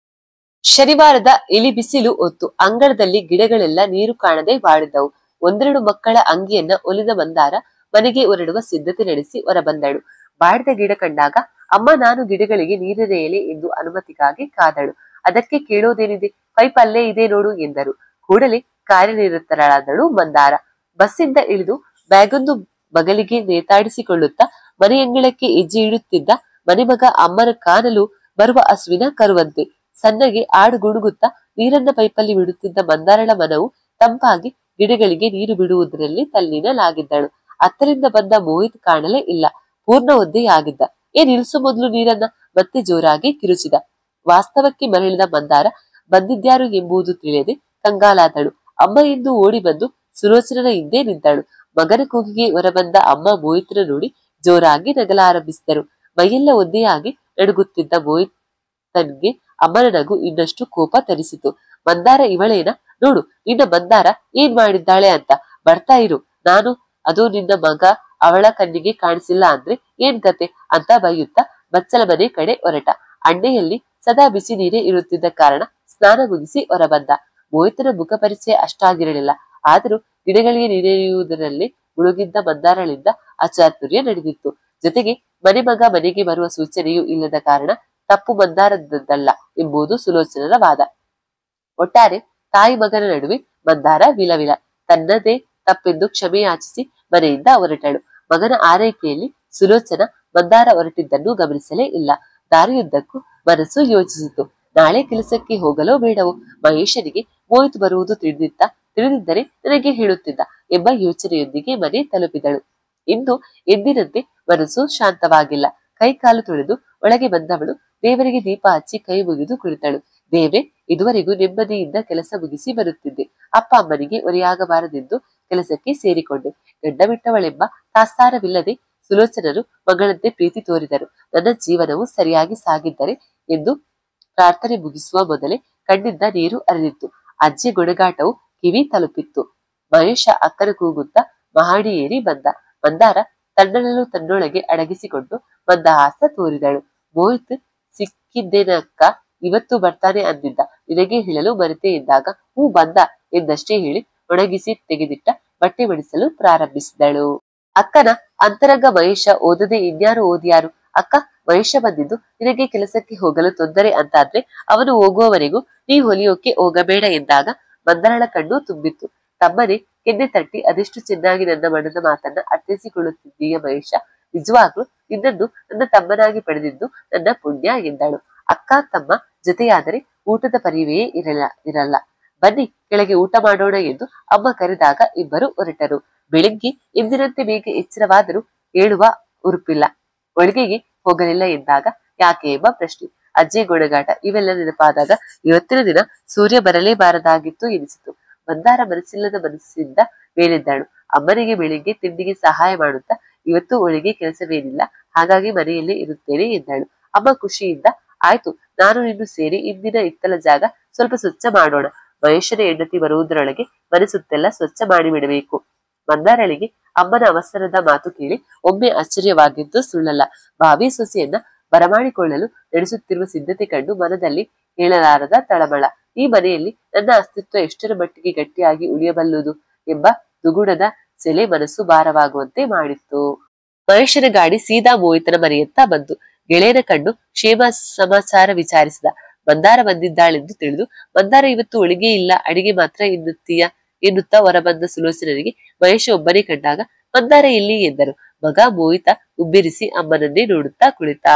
ಶನಿವಾರದ ಇಳಿ ಬಿಸಿಲು ಹೊತ್ತು ಅಂಗಳದಲ್ಲಿ ಗಿಡಗಳೆಲ್ಲ ನೀರು ಕಾಣದೆ ಬಾಡಿದವು. ಒಂದೆರಡು ಮಕ್ಕಳ ಅಂಗಿಯನ್ನ ಒಲಿದ ಮಂದಾರ ಮನೆಗೆ ಹೊರಡುವ ಸಿದ್ಧತೆ ನಡೆಸಿ ಹೊರಬಂದಳು. ಬಾಡಿದ ಗಿಡ ಕಂಡಾಗ ಅಮ್ಮ ನಾನು ಗಿಡಗಳಿಗೆ ನೀರಿರೆಯಲಿ ಎಂದು ಅನುಮತಿಗಾಗಿ ಕಾದಳು. ಅದಕ್ಕೆ ಕೇಳೋದೇನಿದೆ, ಪೈಪ್ ಅಲ್ಲೇ ಇದೆ ನೋಡು ಎಂದರು. ಕೂಡಲೇ ಕಾರ್ಯನಿರತರಾದಳು ಮಂದಾರ. ಬಸ್ಸಿಂದ ಇಳಿದು ಬ್ಯಾಗೊಂದು ಬಗಲಿಗೆ ನೇತಾಡಿಸಿಕೊಳ್ಳುತ್ತಾ ಮನೆಯಂಗಳಕ್ಕೆ ಹೆಜ್ಜೆ ಇಡುತ್ತಿದ್ದ ಮನೆಮಗ ಅಮ್ಮನ ಕಾಣಲು ಬರುವ ಹಸುವಿನ ಕರುವಂತೆ ಸಣ್ಣಗೆ ಆಡು ಗುಡುಗುತ್ತಾ ನೀರನ್ನ ಪೈಪಲ್ಲಿ ಬಿಡುತ್ತಿದ್ದ ಮಂದಾರಳ ಮನವು ತಂಪಾಗಿ ಗಿಡಗಳಿಗೆ ನೀರು ಬಿಡುವುದರಲ್ಲಿ ತಲ್ಲೀನಲಾಗಿದ್ದಳು. ಹತ್ತರಿಂದ ಬಂದ ಮೋಹಿತ್ ಕಾಣಲೇ ಇಲ್ಲ. ಪೂರ್ಣ ಒದ್ದೆಯಾಗಿದ್ದ. ನಿಲ್ಸು ಮೊದಲು ನೀರನ್ನ ಮತ್ತೆ ಜೋರಾಗಿ ಕಿರುಚಿದ. ವಾಸ್ತವಕ್ಕೆ ಮರಳಿದ ಮಂದಾರ ಬಂದಿದ್ಯಾರು ಎಂಬುದು ತಿಳಿಯದೆ ಕಂಗಾಲಾದಳು. ಅಮ್ಮ ಎಂದು ಓಡಿ ಬಂದು ಸುಲೋಚನನ ಹಿಂದೆ ನಿಂತಳು. ಮಗನ ಕೂಗಿಗೆ ಹೊರಬಂದ ಅಮ್ಮ ಮೋಹಿತ್ನ ನೋಡಿ ಜೋರಾಗಿ ನಗಲಾರಂಭಿಸಿದರು. ಮೈಯೆಲ್ಲ ಒದ್ದೆಯಾಗಿ ನಡುಗುತ್ತಿದ್ದ ಮೋಹಿತ್ ತನ್ಗೆ ಅಮ್ಮನ ನಗು ಇನ್ನಷ್ಟು ಕೋಪ ತರಿಸಿತು. ಮಂದಾರ ಇವಳೇನ, ನೋಡು ನಿನ್ನ ಮಂದಾರ ಏನ್ ಮಾಡಿದ್ದಾಳೆ ಅಂತ, ಬರ್ತಾ ಇರು, ನಾನು ಅದು ನಿನ್ನ ಮಗ ಅವಳ ಕಣ್ಣಿಗೆ ಕಾಣಿಸಿಲ್ಲ ಅಂದ್ರೆ ಏನ್ ಕತೆ ಅಂತ ಬೈಯುತ್ತಾ ಬಚ್ಚಲ ಮನೆ ಕಡೆ ಹೊರಟ. ಅಣ್ಣೆಯಲ್ಲಿ ಸದಾ ಬಿಸಿ ನೀರೇ ಇರುತ್ತಿದ್ದ ಕಾರಣ ಸ್ನಾನ ಮುಗಿಸಿ ಹೊರಬಂದ. ಮೋಹಿತನ ಮುಖ ಪರಿಚಯ ಅಷ್ಟಾಗಿರಲಿಲ್ಲ. ಆದರೂ ಗಿಡಗಳಿಗೆ ನೀರೆಯುವುದರಲ್ಲಿ ಮುಳುಗಿದ್ದ ಮಂದಾರಳಿಂದ ಅಚಾತುರ್ಯ ನಡೆದಿತ್ತು. ಜೊತೆಗೆ ಮನೆ ಮಗ ಮನೆಗೆ ಬರುವ ಸೂಚನೆಯೂ ಇಲ್ಲದ ಕಾರಣ ತಪ್ಪು ಮಂದಾರದಲ್ಲ ಎಂಬುದು ಸುಲೋಚನರ ವಾದ. ಒಟ್ಟಾರೆ ತಾಯಿ ಮಗನ ನಡುವೆ ಮಂದಾರ ವಿಲವಿಲ. ತನ್ನದೇ ತಪ್ಪೆಂದು ಕ್ಷಮೆ ಯಾಚಿಸಿ ಮನೆಯಿಂದ ಹೊರಟಳು. ಮಗನ ಆರೈಕೆಯಲ್ಲಿ ಸುಲೋಚನ ಮಂದಾರ ಹೊರಟಿದ್ದನ್ನು ಗಮನಿಸಲೇ ಇಲ್ಲ. ದಾರಿಯುದ್ದಕ್ಕೂ ಮನಸ್ಸು ಯೋಚಿಸಿತು. ನಾಳೆ ಕೆಲಸಕ್ಕೆ ಹೋಗಲೋ ಬೇಡವೋ? ಮಹೇಶನಿಗೆ ಮೋಹಿತ್ ಬರುವುದು ತಿಳಿದಿದ್ದರೆ ನನಗೆ ಹೇಳುತ್ತಿದ್ದ ಎಂಬ ಯೋಚನೆಯೊಂದಿಗೆ ಮನೆ ತಲುಪಿದಳು. ಇಂದು ಎಂದಿನಂತೆ ಮನಸ್ಸು ಶಾಂತವಾಗಿಲ್ಲ. ಕೈ ಕಾಲು ತೊಳೆದು ಒಳಗೆ ಬಂದವಳು ದೇವರಿಗೆ ದೀಪ ಹಚ್ಚಿ ಕೈ ಮುಗಿದು ಕುಳಿತಳು. ದೇವ್ರೆ, ಇದುವರೆಗೂ ನೆಮ್ಮದಿಯಿಂದ ಕೆಲಸ ಮುಗಿಸಿ ಬರುತ್ತಿದ್ದೆ. ಅಪ್ಪ ಅಮ್ಮನಿಗೆ ಹೊರೆಯಾಗಬಾರದೆಂದು ಕೆಲಸಕ್ಕೆ ಸೇರಿಕೊಂಡೆ. ಗಂಡ ಬಿಟ್ಟವಳೆಂಬ ತಾತ್ಸಾರವಿಲ್ಲದೆ ಸುಲೋಚನರು ಮಗಳಂತೆ ಪ್ರೀತಿ ತೋರಿದರು. ನನ್ನ ಜೀವನವು ಸರಿಯಾಗಿ ಸಾಗಿದ್ದರೆ ಎಂದು ಪ್ರಾರ್ಥನೆ ಮುಗಿಸುವ ಮೊದಲೇ ಕಣ್ಣಿಂದ ನೀರು ಹರಿದಿತ್ತು. ಅಜ್ಜಿ ಗೊಣಗಾಟವು ಕಿವಿ ತಲುಪಿತ್ತು. ಮಹೇಶ ಅಕ್ಕನ ಕೂಗುತ್ತಾ ಮಹಡಿ ಏರಿ ಬಂದ. ಮಂದಾರ ತನ್ನಳಲು ತನ್ನೊಳಗೆ ಅಡಗಿಸಿಕೊಂಡು ಮಂದಹಾಸ ತೋರಿದಳು. ಮೋಹಿತ್ ಸಿಕ್ಕಿದ್ದೇನಕ್ಕ, ಇವತ್ತು ಬರ್ತಾನೆ ಅಂದಿದ್ದ, ನಿನಗೆ ಹೇಳಲು ಮರೆತೆ ಎಂದಾಗ ಹೂ ಬಂದ ಎಂದಷ್ಟೇ ಹೇಳಿ ಒಣಗಿಸಿ ತೆಗೆದಿಟ್ಟ ಬಟ್ಟೆ ಮಡಿಸಲು ಪ್ರಾರಂಭಿಸಿದಳು. ಅಕ್ಕನ ಅಂತರಂಗ ಮಹೇಶ ಓದದೆ ಇನ್ಯಾರು ಓದಿಯಾರು? ಅಕ್ಕ, ಮಹೇಶ ಬಂದಿದ್ದು ನಿನಗೆ ಕೆಲಸಕ್ಕೆ ಹೋಗಲು ತೊಂದರೆ ಅಂತಾದ್ರೆ ಅವನು ಹೋಗುವವರೆಗೂ ನೀ ಹೊಲಿಯೋಕೆ ಹೋಗಬೇಡ ಎಂದಾಗ ಮಂದರಳ ಕಣ್ಣು ತುಂಬಿತ್ತು. ತಮ್ಮನೆ ಕೆನ್ನೆ ತಟ್ಟಿ ಅದೆಷ್ಟು ಚೆನ್ನಾಗಿ ನನ್ನ ಮನದ ಮಾತನ್ನ ಅರ್ಥೈಸಿಕೊಳ್ಳುತ್ತಿದ್ದೀಯ ಮಹೇಶ, ನಿಜವಾಗ್ಲೂ ನಿನ್ನನ್ನು ನನ್ನ ತಮ್ಮನಾಗಿ ಪಡೆದಿದ್ದು ನನ್ನ ಪುಣ್ಯ ಎಂದಳು. ಅಕ್ಕ ತಮ್ಮ ಜೊತೆಯಾದರೆ ಊಟದ ಪರಿವೆಯೇ ಇರಲ್ಲ. ಬನ್ನಿ ಕೆಳಗೆ ಊಟ ಮಾಡೋಣ ಎಂದು ಅಮ್ಮ ಕರೆದಾಗ ಇಬ್ಬರು ಹೊರಟರು. ಬೆಳಿಗ್ಗೆ ಎಂದಿನಂತೆ ಬೇಗ ಎಚ್ಚರವಾದರೂ ಹೇಳುವ ಉರುಪಿಲ್ಲ. ಒಳಗೆಗೆ ಹೋಗಲಿಲ್ಲ ಎಂದಾಗ ಯಾಕೆ ಎಂಬ ಪ್ರಶ್ನೆ, ಅಜ್ಜಿ ಗೊಣಗಾಟ ಇವೆಲ್ಲ ನೆನಪಾದಾಗ ಇವತ್ತಿನ ದಿನ ಸೂರ್ಯ ಬರಲೇಬಾರದಾಗಿತ್ತು ಎನಿಸಿತು. ಮಂದಾರ ಮನಸ್ಸಿಲ್ಲದ ಮನಸ್ಸಿಂದ ಮೇಲೆದ್ದಳು. ಅಮ್ಮನಿಗೆ ಬೆಳಿಗ್ಗೆ ತಿಂಡಿಗೆ ಸಹಾಯ ಮಾಡುತ್ತಾ ಇವತ್ತು ಒಳಗೆ ಕೆಲಸವೇನಿಲ್ಲ, ಹಾಗಾಗಿ ಮನೆಯಲ್ಲೇ ಇರುತ್ತೇನೆ ಎಂದಳು. ಅಮ್ಮ ಖುಷಿಯಿಂದ ಆಯ್ತು, ನಾನು ಇನ್ನು ಸೇರಿ ಇಂದಿನ ಇತ್ತಲ ಜಾಗ ಸ್ವಲ್ಪ ಸ್ವಚ್ಛ ಮಾಡೋಣ. ಮಹೇಶನ ಹೆಂಡತಿ ಬರುವುದರೊಳಗೆ ಮನೆ ಸುತ್ತೆಲ್ಲ ಸ್ವಚ್ಛ ಮಾಡಿಬಿಡಬೇಕು. ಮಂದಾರಳಿಗೆ ಅಮ್ಮನ ಅವಸರದ ಮಾತು ಕೇಳಿ ಒಮ್ಮೆ ಆಶ್ಚರ್ಯವಾಗಿದ್ದು ಸುಳ್ಳಲ್ಲ. ಭಾವಿ ಸೊಸೆಯನ್ನ ಬರಮಾಡಿಕೊಳ್ಳಲು ನಡೆಸುತ್ತಿರುವ ಸಿದ್ಧತೆ ಕಂಡು ಮನದಲ್ಲಿ ಹೇಳಲಾರದ ತಳಮಳ. ಈ ಮನೆಯಲ್ಲಿ ನನ್ನ ಅಸ್ತಿತ್ವ ಎಷ್ಟರ ಮಟ್ಟಿಗೆ ಗಟ್ಟಿಯಾಗಿ ಉಳಿಯಬಲ್ಲುದು ಎಂಬ ದುಗುಡದ ಸೆಲೆ ಮನಸ್ಸು ಭಾರವಾಗುವಂತೆ ಮಾಡಿತ್ತು. ಮಹೇಶನ ಗಾಡಿ ಸೀದಾ ಮೋಹಿತನ ಮನೆಯತ್ತ ಬಂತು. ಗೆಳೆಯನ ಕಂಡು ಕ್ಷೇಮ ಸಮಾಚಾರ ವಿಚಾರಿಸಿದ. ಮಂದಾರ ಬಂದಿದ್ದಾಳೆಂದು ತಿಳಿದು, ಮಂದಾರ ಇವತ್ತು ಒಳಗೆ ಇಲ್ಲ, ಅಡಿಗೆ ಮಾತ್ರ ಎನ್ನುತ್ತಾ ಹೊರಬಂದ ಸುಲೋಚನರಿಗೆ ಮಹೇಶ ಒಬ್ಬನೇ ಕಂಡಾಗ ಮಂದಾರ ಎಲ್ಲಿ ಎಂದರು. ಮಗ ಮೋಹಿತ ಉಬ್ಬಿರಿಸಿ ಅಮ್ಮನನ್ನೇ ನೋಡುತ್ತಾ ಕುಳಿತ.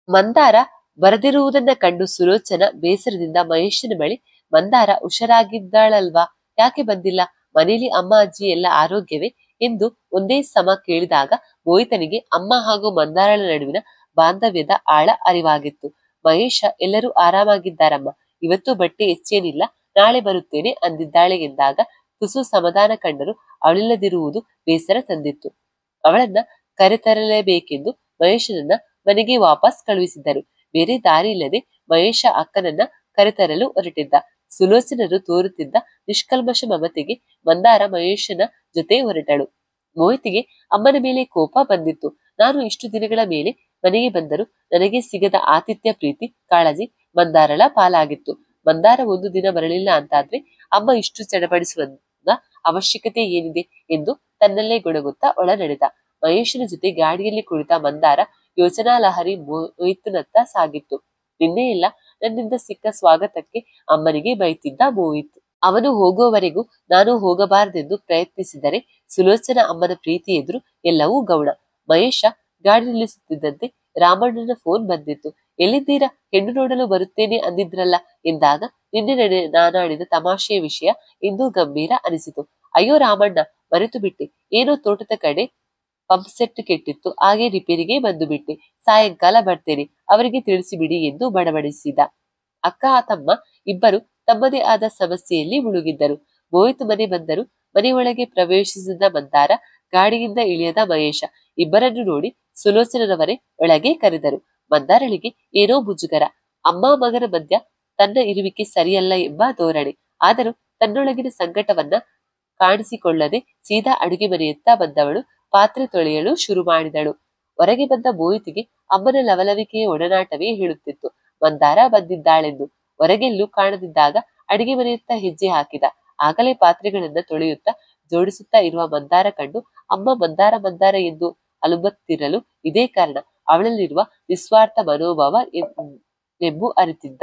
ಮಂದಾರ ಬರದಿರುವುದನ್ನ ಕಂಡು ಸುಲೋಚನ ಬೇಸರದಿಂದ ಮಹೇಶನ ಬಳಿ, ಮಂದಾರ ಹುಷಾರಾಗಿದ್ದಾಳಲ್ವಾ, ಯಾಕೆ ಬಂದಿಲ್ಲ, ಮನೇಲಿ ಅಮ್ಮ ಅಜ್ಜಿ ಎಲ್ಲ ಆರೋಗ್ಯವೇ ಎಂದು ಒಂದೇ ಸಮ ಕೇಳಿದಾಗ ಮೋಹಿತನಿಗೆ ಅಮ್ಮ ಹಾಗೂ ಮಂದಾರಳ ನಡುವಿನ ಬಾಂಧವ್ಯದ ಆಳ ಅರಿವಾಗಿತ್ತು. ಮಹೇಶ ಎಲ್ಲರೂ ಆರಾಮಾಗಿದ್ದಾರಮ್ಮ, ಇವತ್ತು ಬಟ್ಟೆ ಹೆಚ್ಚೇನಿಲ್ಲ, ನಾಳೆ ಬರುತ್ತೇನೆ ಅಂದಿದ್ದಾಳೆ ಎಂದಾಗ ತುಸು ಸಮಾಧಾನ ಕಂಡರೂ ಅವಳಿಲ್ಲದಿರುವುದು ಬೇಸರ ತಂದಿತ್ತು. ಅವಳನ್ನ ಕರೆತರಲೇಬೇಕೆಂದು ಮಹೇಶನನ್ನ ಮನೆಗೆ ವಾಪಸ್ ಕಳುಹಿಸಿದ್ದರು. ಬೇರೆ ದಾರಿ ಇಲ್ಲದೆ ಮಹೇಶ ಅಕ್ಕನನ್ನ ಕರೆತರಲು ಹೊರಟಿದ್ದ. ಸುಲೋಚನರು ತೋರುತ್ತಿದ್ದ ನಿಷ್ಕಲ್ಮಶ ಮಮತೆಗೆ ಮಂದಾರ ಮಹೇಶನ ಜೊತೆ ಹೊರಟಳು. ಮೋಹಿತಿಗೆ ಅಮ್ಮನ ಮೇಲೆ ಕೋಪ ಬಂದಿತ್ತು. ನಾನು ಇಷ್ಟು ದಿನಗಳ ಮೇಲೆ ಮನೆಗೆ ಬಂದರೂ ನನಗೆ ಸಿಗದ ಆತಿಥ್ಯ, ಪ್ರೀತಿ, ಕಾಳಜಿ ಮಂದಾರಳ ಪಾಲಾಗಿತ್ತು. ಮಂದಾರ ಒಂದು ದಿನ ಬರಲಿಲ್ಲ ಅಂತಾದ್ರೆ ಅಮ್ಮ ಇಷ್ಟು ಚಡಪಡಿಸುವ ಅವಶ್ಯಕತೆ ಏನಿದೆ ಎಂದು ತನ್ನಲ್ಲೇ ಗೊಣಗುತ್ತಾ ಒಳ ನಡೆದ. ಮಹೇಶನ ಜೊತೆ ಗಾಡಿಯಲ್ಲಿ ಕುಳಿತ ಮಂದಾರ ಯೋಚನಾ ಲಹರಿ ಮೋಹಿತ್ನತ್ತ ಸಾಗಿತ್ತು. ನಿನ್ನೆ ಎಲ್ಲ ನನ್ನಿಂದ ಸಿಕ್ಕ ಸ್ವಾಗತಕ್ಕೆ ಅಮ್ಮನಿಗೆ ಬೈತಿದ್ದ ಮೋಹಿತ್. ಅವನು ಹೋಗುವವರೆಗೂ ನಾನು ಹೋಗಬಾರದೆಂದು ಪ್ರಯತ್ನಿಸಿದರೆ ಸುಲೋಚನಾ ಅಮ್ಮನ ಪ್ರೀತಿ ಎದುರು ಎಲ್ಲವೂ ಗೌಣ. ಮಹೇಶ ಗಾಡಿ ನಿಲ್ಲಿಸುತ್ತಿದ್ದಂತೆ ರಾಮಣ್ಣನ ಫೋನ್ ಬಂದಿತ್ತು. ಎಲ್ಲಿದ್ದೀರಾ, ಹೆಣ್ಣು ನೋಡಲು ಬರುತ್ತೇನೆ ಅಂದಿದ್ರಲ್ಲ ಎಂದಾಗ ನಿನ್ನೆ ನಾನಾಡಿದ ತಮಾಷೆಯ ವಿಷಯ ಇಂದು ಗಂಭೀರ ಅನಿಸಿತು. ಅಯ್ಯೋ ರಾಮಣ್ಣ, ಮರೆತು ಬಿಟ್ಟೆ, ಏನೋ ತೋಟದ ಕಡೆ ಪಂಪ್ ಸೆಟ್ ಕೆಟ್ಟಿತ್ತು, ಹಾಗೆ ರಿಪೇರಿಗೆ ಬಂದು ಬಿಟ್ಟೆ, ಸಾಯಂಕಾಲ ಬರ್ತೇನೆ, ಅವರಿಗೆ ತಿಳಿಸಿಬಿಡಿ ಎಂದು ಬಡಬಡಿಸಿದ. ಅಕ್ಕ ತಮ್ಮ ಇಬ್ಬರು ತಮ್ಮದೇ ಆದ ಸಮಸ್ಯೆಯಲ್ಲಿ ಮುಳುಗಿದ್ದರು. ಮೋಹಿತ್ ಮನೆ ಬಂದರು. ಮನೆಯೊಳಗೆ ಪ್ರವೇಶಿಸಿದ ಮಂದಾರ, ಗಾಡಿಯಿಂದ ಇಳಿಯದ ಮಹೇಶ ಇಬ್ಬರನ್ನು ನೋಡಿ ಸುಲೋಚನರವರೇ ಒಳಗೆ ಕರೆದರು. ಮಂದಾರಳಿಗೆ ಏನೋ ಮುಜುಗರ. ಅಮ್ಮ ಮಗನ ಮಧ್ಯ ತನ್ನ ಇರುವಿಕೆ ಸರಿಯಲ್ಲ ಎಂಬ ಧೋರಣೆ. ಆದರೂ ತನ್ನೊಳಗಿನ ಸಂಕಟವನ್ನ ಕಾಣಿಸಿಕೊಳ್ಳದೆ ಸೀದಾ ಅಡುಗೆ ಮನೆಯತ್ತ ಬಂದವಳು ಪಾತ್ರೆ ತೊಳೆಯಲು ಶುರು ಮಾಡಿದಳು. ಹೊರಗೆ ಬಂದ ಮೋಹಿತಿಗೆ ಅಮ್ಮನ ಲವಲವಿಕೆಯ ಒಡನಾಟವೇ ಹೇಳುತ್ತಿತ್ತು ಮಂದಾರ ಬಂದಿದ್ದಾಳೆಂದು. ಹೊರಗೆಲ್ಲೂ ಕಾಣದಿದ್ದಾಗ ಅಡಿಗೆ ಮನೆಯತ್ತ ಹೆಜ್ಜೆ ಹಾಕಿದ. ಆಗಲೇ ಪಾತ್ರೆಗಳನ್ನ ತೊಳೆಯುತ್ತಾ ಜೋಡಿಸುತ್ತಾ ಇರುವ ಮಂದಾರ ಕಂಡು ಅಮ್ಮ ಮಂದಾರ ಮಂದಾರ ಎಂದು ಅಲುಬತ್ತಿರಲು ಇದೇ ಕಾರಣ. ಅವಳಲ್ಲಿರುವ ನಿಸ್ವಾರ್ಥ ಮನೋಭಾವ ಎಂಬು ಅರಿತಿದ್ದ.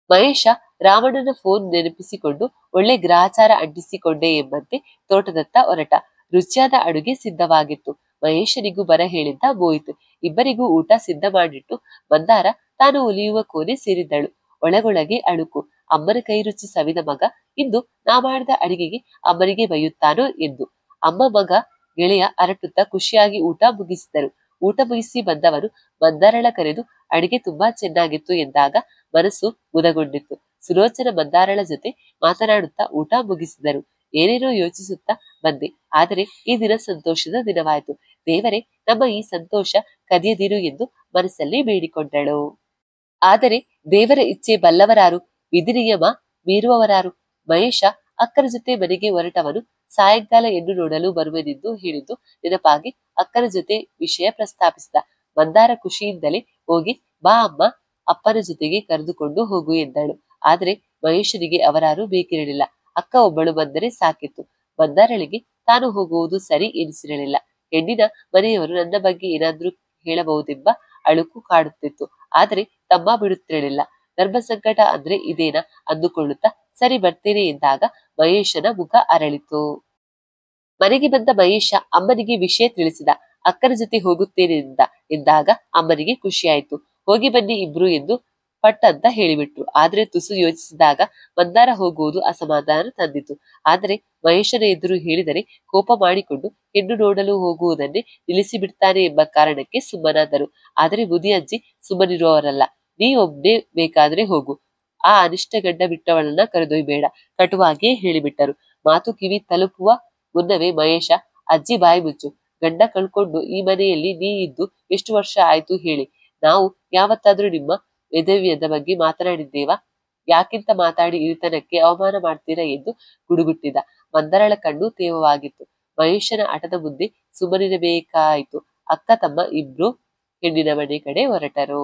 ಮಹೇಶ ರಾಮಣ್ಣನ ಫೋನ್ ನೆನಪಿಸಿಕೊಂಡು ಒಳ್ಳೆ ಗ್ರಹಚಾರ ಅಂಟಿಸಿಕೊಂಡೆ ಎಂಬಂತೆ ತೋಟದತ್ತ ಹೊರಟ. ರುಚಿಯಾದ ಅಡುಗೆ ಸಿದ್ಧವಾಗಿತ್ತು. ಮಹೇಶನಿಗೂ ಬರ ಹೇಳಿದ್ದ ಮೋಹಿತ್. ಇಬ್ಬರಿಗೂ ಊಟ ಸಿದ್ಧ ಮಾಡಿಟ್ಟು ಮಂದಾರ ತಾನು ಒಲಿಯುವ ಕೋಣೆ ಸೇರಿದ್ದಳು. ಒಳಗೊಳಗೆ ಅಳುಕು. ಅಮ್ಮನ ಕೈ ರುಚಿ ಸವಿದ ಮಗ ಇಂದು ನಾ ಮಾಡಿದ ಅಡಿಗೆಗೆ ಅಮ್ಮನಿಗೆ ಬೈಯುತ್ತಾನೋ ಎಂದು. ಅಮ್ಮ ಮಗ ಗೆಳೆಯ ಅರಟುತ್ತಾ ಖುಷಿಯಾಗಿ ಊಟ ಮುಗಿಸಿದರು. ಊಟ ಮುಗಿಸಿ ಬಂದವನು ಮಂದಾರಳ ಕರೆದು ಅಡಿಗೆ ತುಂಬಾ ಚೆನ್ನಾಗಿತ್ತು ಎಂದಾಗ ಮನಸ್ಸು ಮುದಗೊಂಡಿತ್ತು. ಸುಲೋಚನ ಮಂದಾರಳ ಜೊತೆ ಮಾತನಾಡುತ್ತಾ ಊಟ ಮುಗಿಸಿದರು. ಏನೇನೋ ಯೋಚಿಸುತ್ತಾ ಬಂದೆ, ಆದರೆ ಈ ದಿನ ಸಂತೋಷದ ದಿನವಾಯಿತು. ದೇವರೇ, ನಮ್ಮ ಈ ಸಂತೋಷ ಕದಿಯದಿರು ಎಂದು ಮನಸ್ಸಲ್ಲಿ ಬೇಡಿಕೊಂಡಳು. ಆದರೆ ದೇವರ ಇಚ್ಛೆ ಬಲ್ಲವರಾರು, ವಿಧಿ ನಿಯಮ ಮೀರುವವರಾರು. ಮಹೇಶ ಅಕ್ಕನ ಜೊತೆ ಮನೆಗೆ ಹೊರಟವನು ಸಾಯಂಕಾಲ ಹೆಣ್ಣು ನೋಡಲು ಬರುವೆನೆಂದು ಹೇಳಿದ್ದು ನೆನಪಾಗಿ ಅಕ್ಕನ ಜೊತೆ ವಿಷಯ ಪ್ರಸ್ತಾಪಿಸಿದ. ಮಂದಾರ ಖುಷಿಯಿಂದಲೇ ಹೋಗಿ ಬಾ ಅಮ್ಮ, ಅಪ್ಪನ ಜೊತೆಗೆ ಕರೆದುಕೊಂಡು ಹೋಗು ಎಂದಳು. ಆದರೆ ಮಹೇಶನಿಗೆ ಅವರಾರು ಬೇಕಿರಲಿಲ್ಲ. ಅಕ್ಕ ಒಬ್ಬಳು ಬಂದರೆ ಸಾಕಿತ್ತು. ಮಂದಾರಳಿಗೆ ತಾನು ಹೋಗುವುದು ಸರಿ ಎನಿಸಿರಲಿಲ್ಲ. ಹೆಣ್ಣಿನ ಮನೆಯವರು ನನ್ನ ಬಗ್ಗೆ ಏನಾದ್ರೂ ಹೇಳಬಹುದೆಂಬ ಅಳುಕು ಕಾಡುತ್ತಿತ್ತು. ಆದರೆ ತಮ್ಮ ಬಿಡುತ್ತಿರಲಿಲ್ಲ. ಧರ್ಮ ಸಂಕಟ ಅಂದ್ರೆ ಇದೇನಾ ಅಂದುಕೊಳ್ಳುತ್ತಾ ಸರಿ ಬರ್ತೇನೆ ಎಂದಾಗ ಮಹೇಶನ ಮುಖ ಅರಳಿತು. ಮನೆಗೆ ಬಂದ ಮಹೇಶ ಅಮ್ಮನಿಗೆ ವಿಷಯ ತಿಳಿಸಿದ. ಅಕ್ಕನ ಜೊತೆ ಹೋಗುತ್ತೇನೆ ಎಂದಾಗ ಅಮ್ಮನಿಗೆ ಖುಷಿಯಾಯಿತು. ಹೋಗಿ ಬನ್ನಿ ಇಬ್ರು ಎಂದು ಪಟ್ ಅಂತ ಹೇಳಿಬಿಟ್ರು. ಆದ್ರೆ ತುಸು ಯೋಚಿಸಿದಾಗ ಮಂದಾರ ಹೋಗುವುದು ಅಸಮಾಧಾನ ತಂದಿತು. ಆದರೆ ಮಹೇಶನ ಎದುರು ಹೇಳಿದರೆ ಕೋಪ ಮಾಡಿಕೊಂಡು ಹೆಣ್ಣು ನೋಡಲು ಹೋಗುವುದನ್ನೇ ನಿಲ್ಲಿಸಿಬಿಡ್ತಾನೆ ಎಂಬ ಕಾರಣಕ್ಕೆ ಸುಮ್ಮನಾದರು. ಆದರೆ ಮುದಿಯಜ್ಜಿ ಸುಮ್ಮನಿರುವವರಲ್ಲ. ನೀ ಒಬ್ನೇ ಬೇಕಾದ್ರೆ ಹೋಗು, ಆ ಅನಿಷ್ಟ ಗಂಡ ಬಿಟ್ಟವಳನ್ನ ಕರೆದೊಯ್ಬೇಡ, ಕಟುವಾಗಿಯೇ ಹೇಳಿಬಿಟ್ಟರು. ಮಾತು ಕಿವಿ ತಲುಪುವ ಮುನ್ನವೇ ಮಹೇಶ, ಅಜ್ಜಿ ಬಾಯಿ ಮುಚ್ಚು, ಗಂಡ ಕಳ್ಕೊಂಡು ಈ ಮನೆಯಲ್ಲಿ ನೀ ಇದ್ದು ಎಷ್ಟು ವರ್ಷ ಆಯ್ತು ಹೇಳಿ. ನಾವು ಯಾವತ್ತಾದ್ರೂ ನಿಮ್ಮ ವೇದವ್ಯದ ಬಗ್ಗೆ ಮಾತನಾಡಿದ್ದೇವಾ? ಯಾಕಿಂತ ಮಾತಾಡಿ ಇರಿತನಕ್ಕೆ ಅವಮಾನ ಮಾಡ್ತೀರಾ ಎಂದು ಗುಡುಗುಟ್ಟಿದ. ಮಂದರಳ ಕಣ್ಣು ತೇವವಾಗಿತ್ತು. ಮಹೇಶನ ಹಠದ ಮುಂದೆ ಸುಮ್ಮನಿರಬೇಕಾಯಿತು. ಅಕ್ಕ ತಮ್ಮ ಇಬ್ರು ಹೆಣ್ಣಿನ ಮನೆ ಕಡೆ ಹೊರಟರು.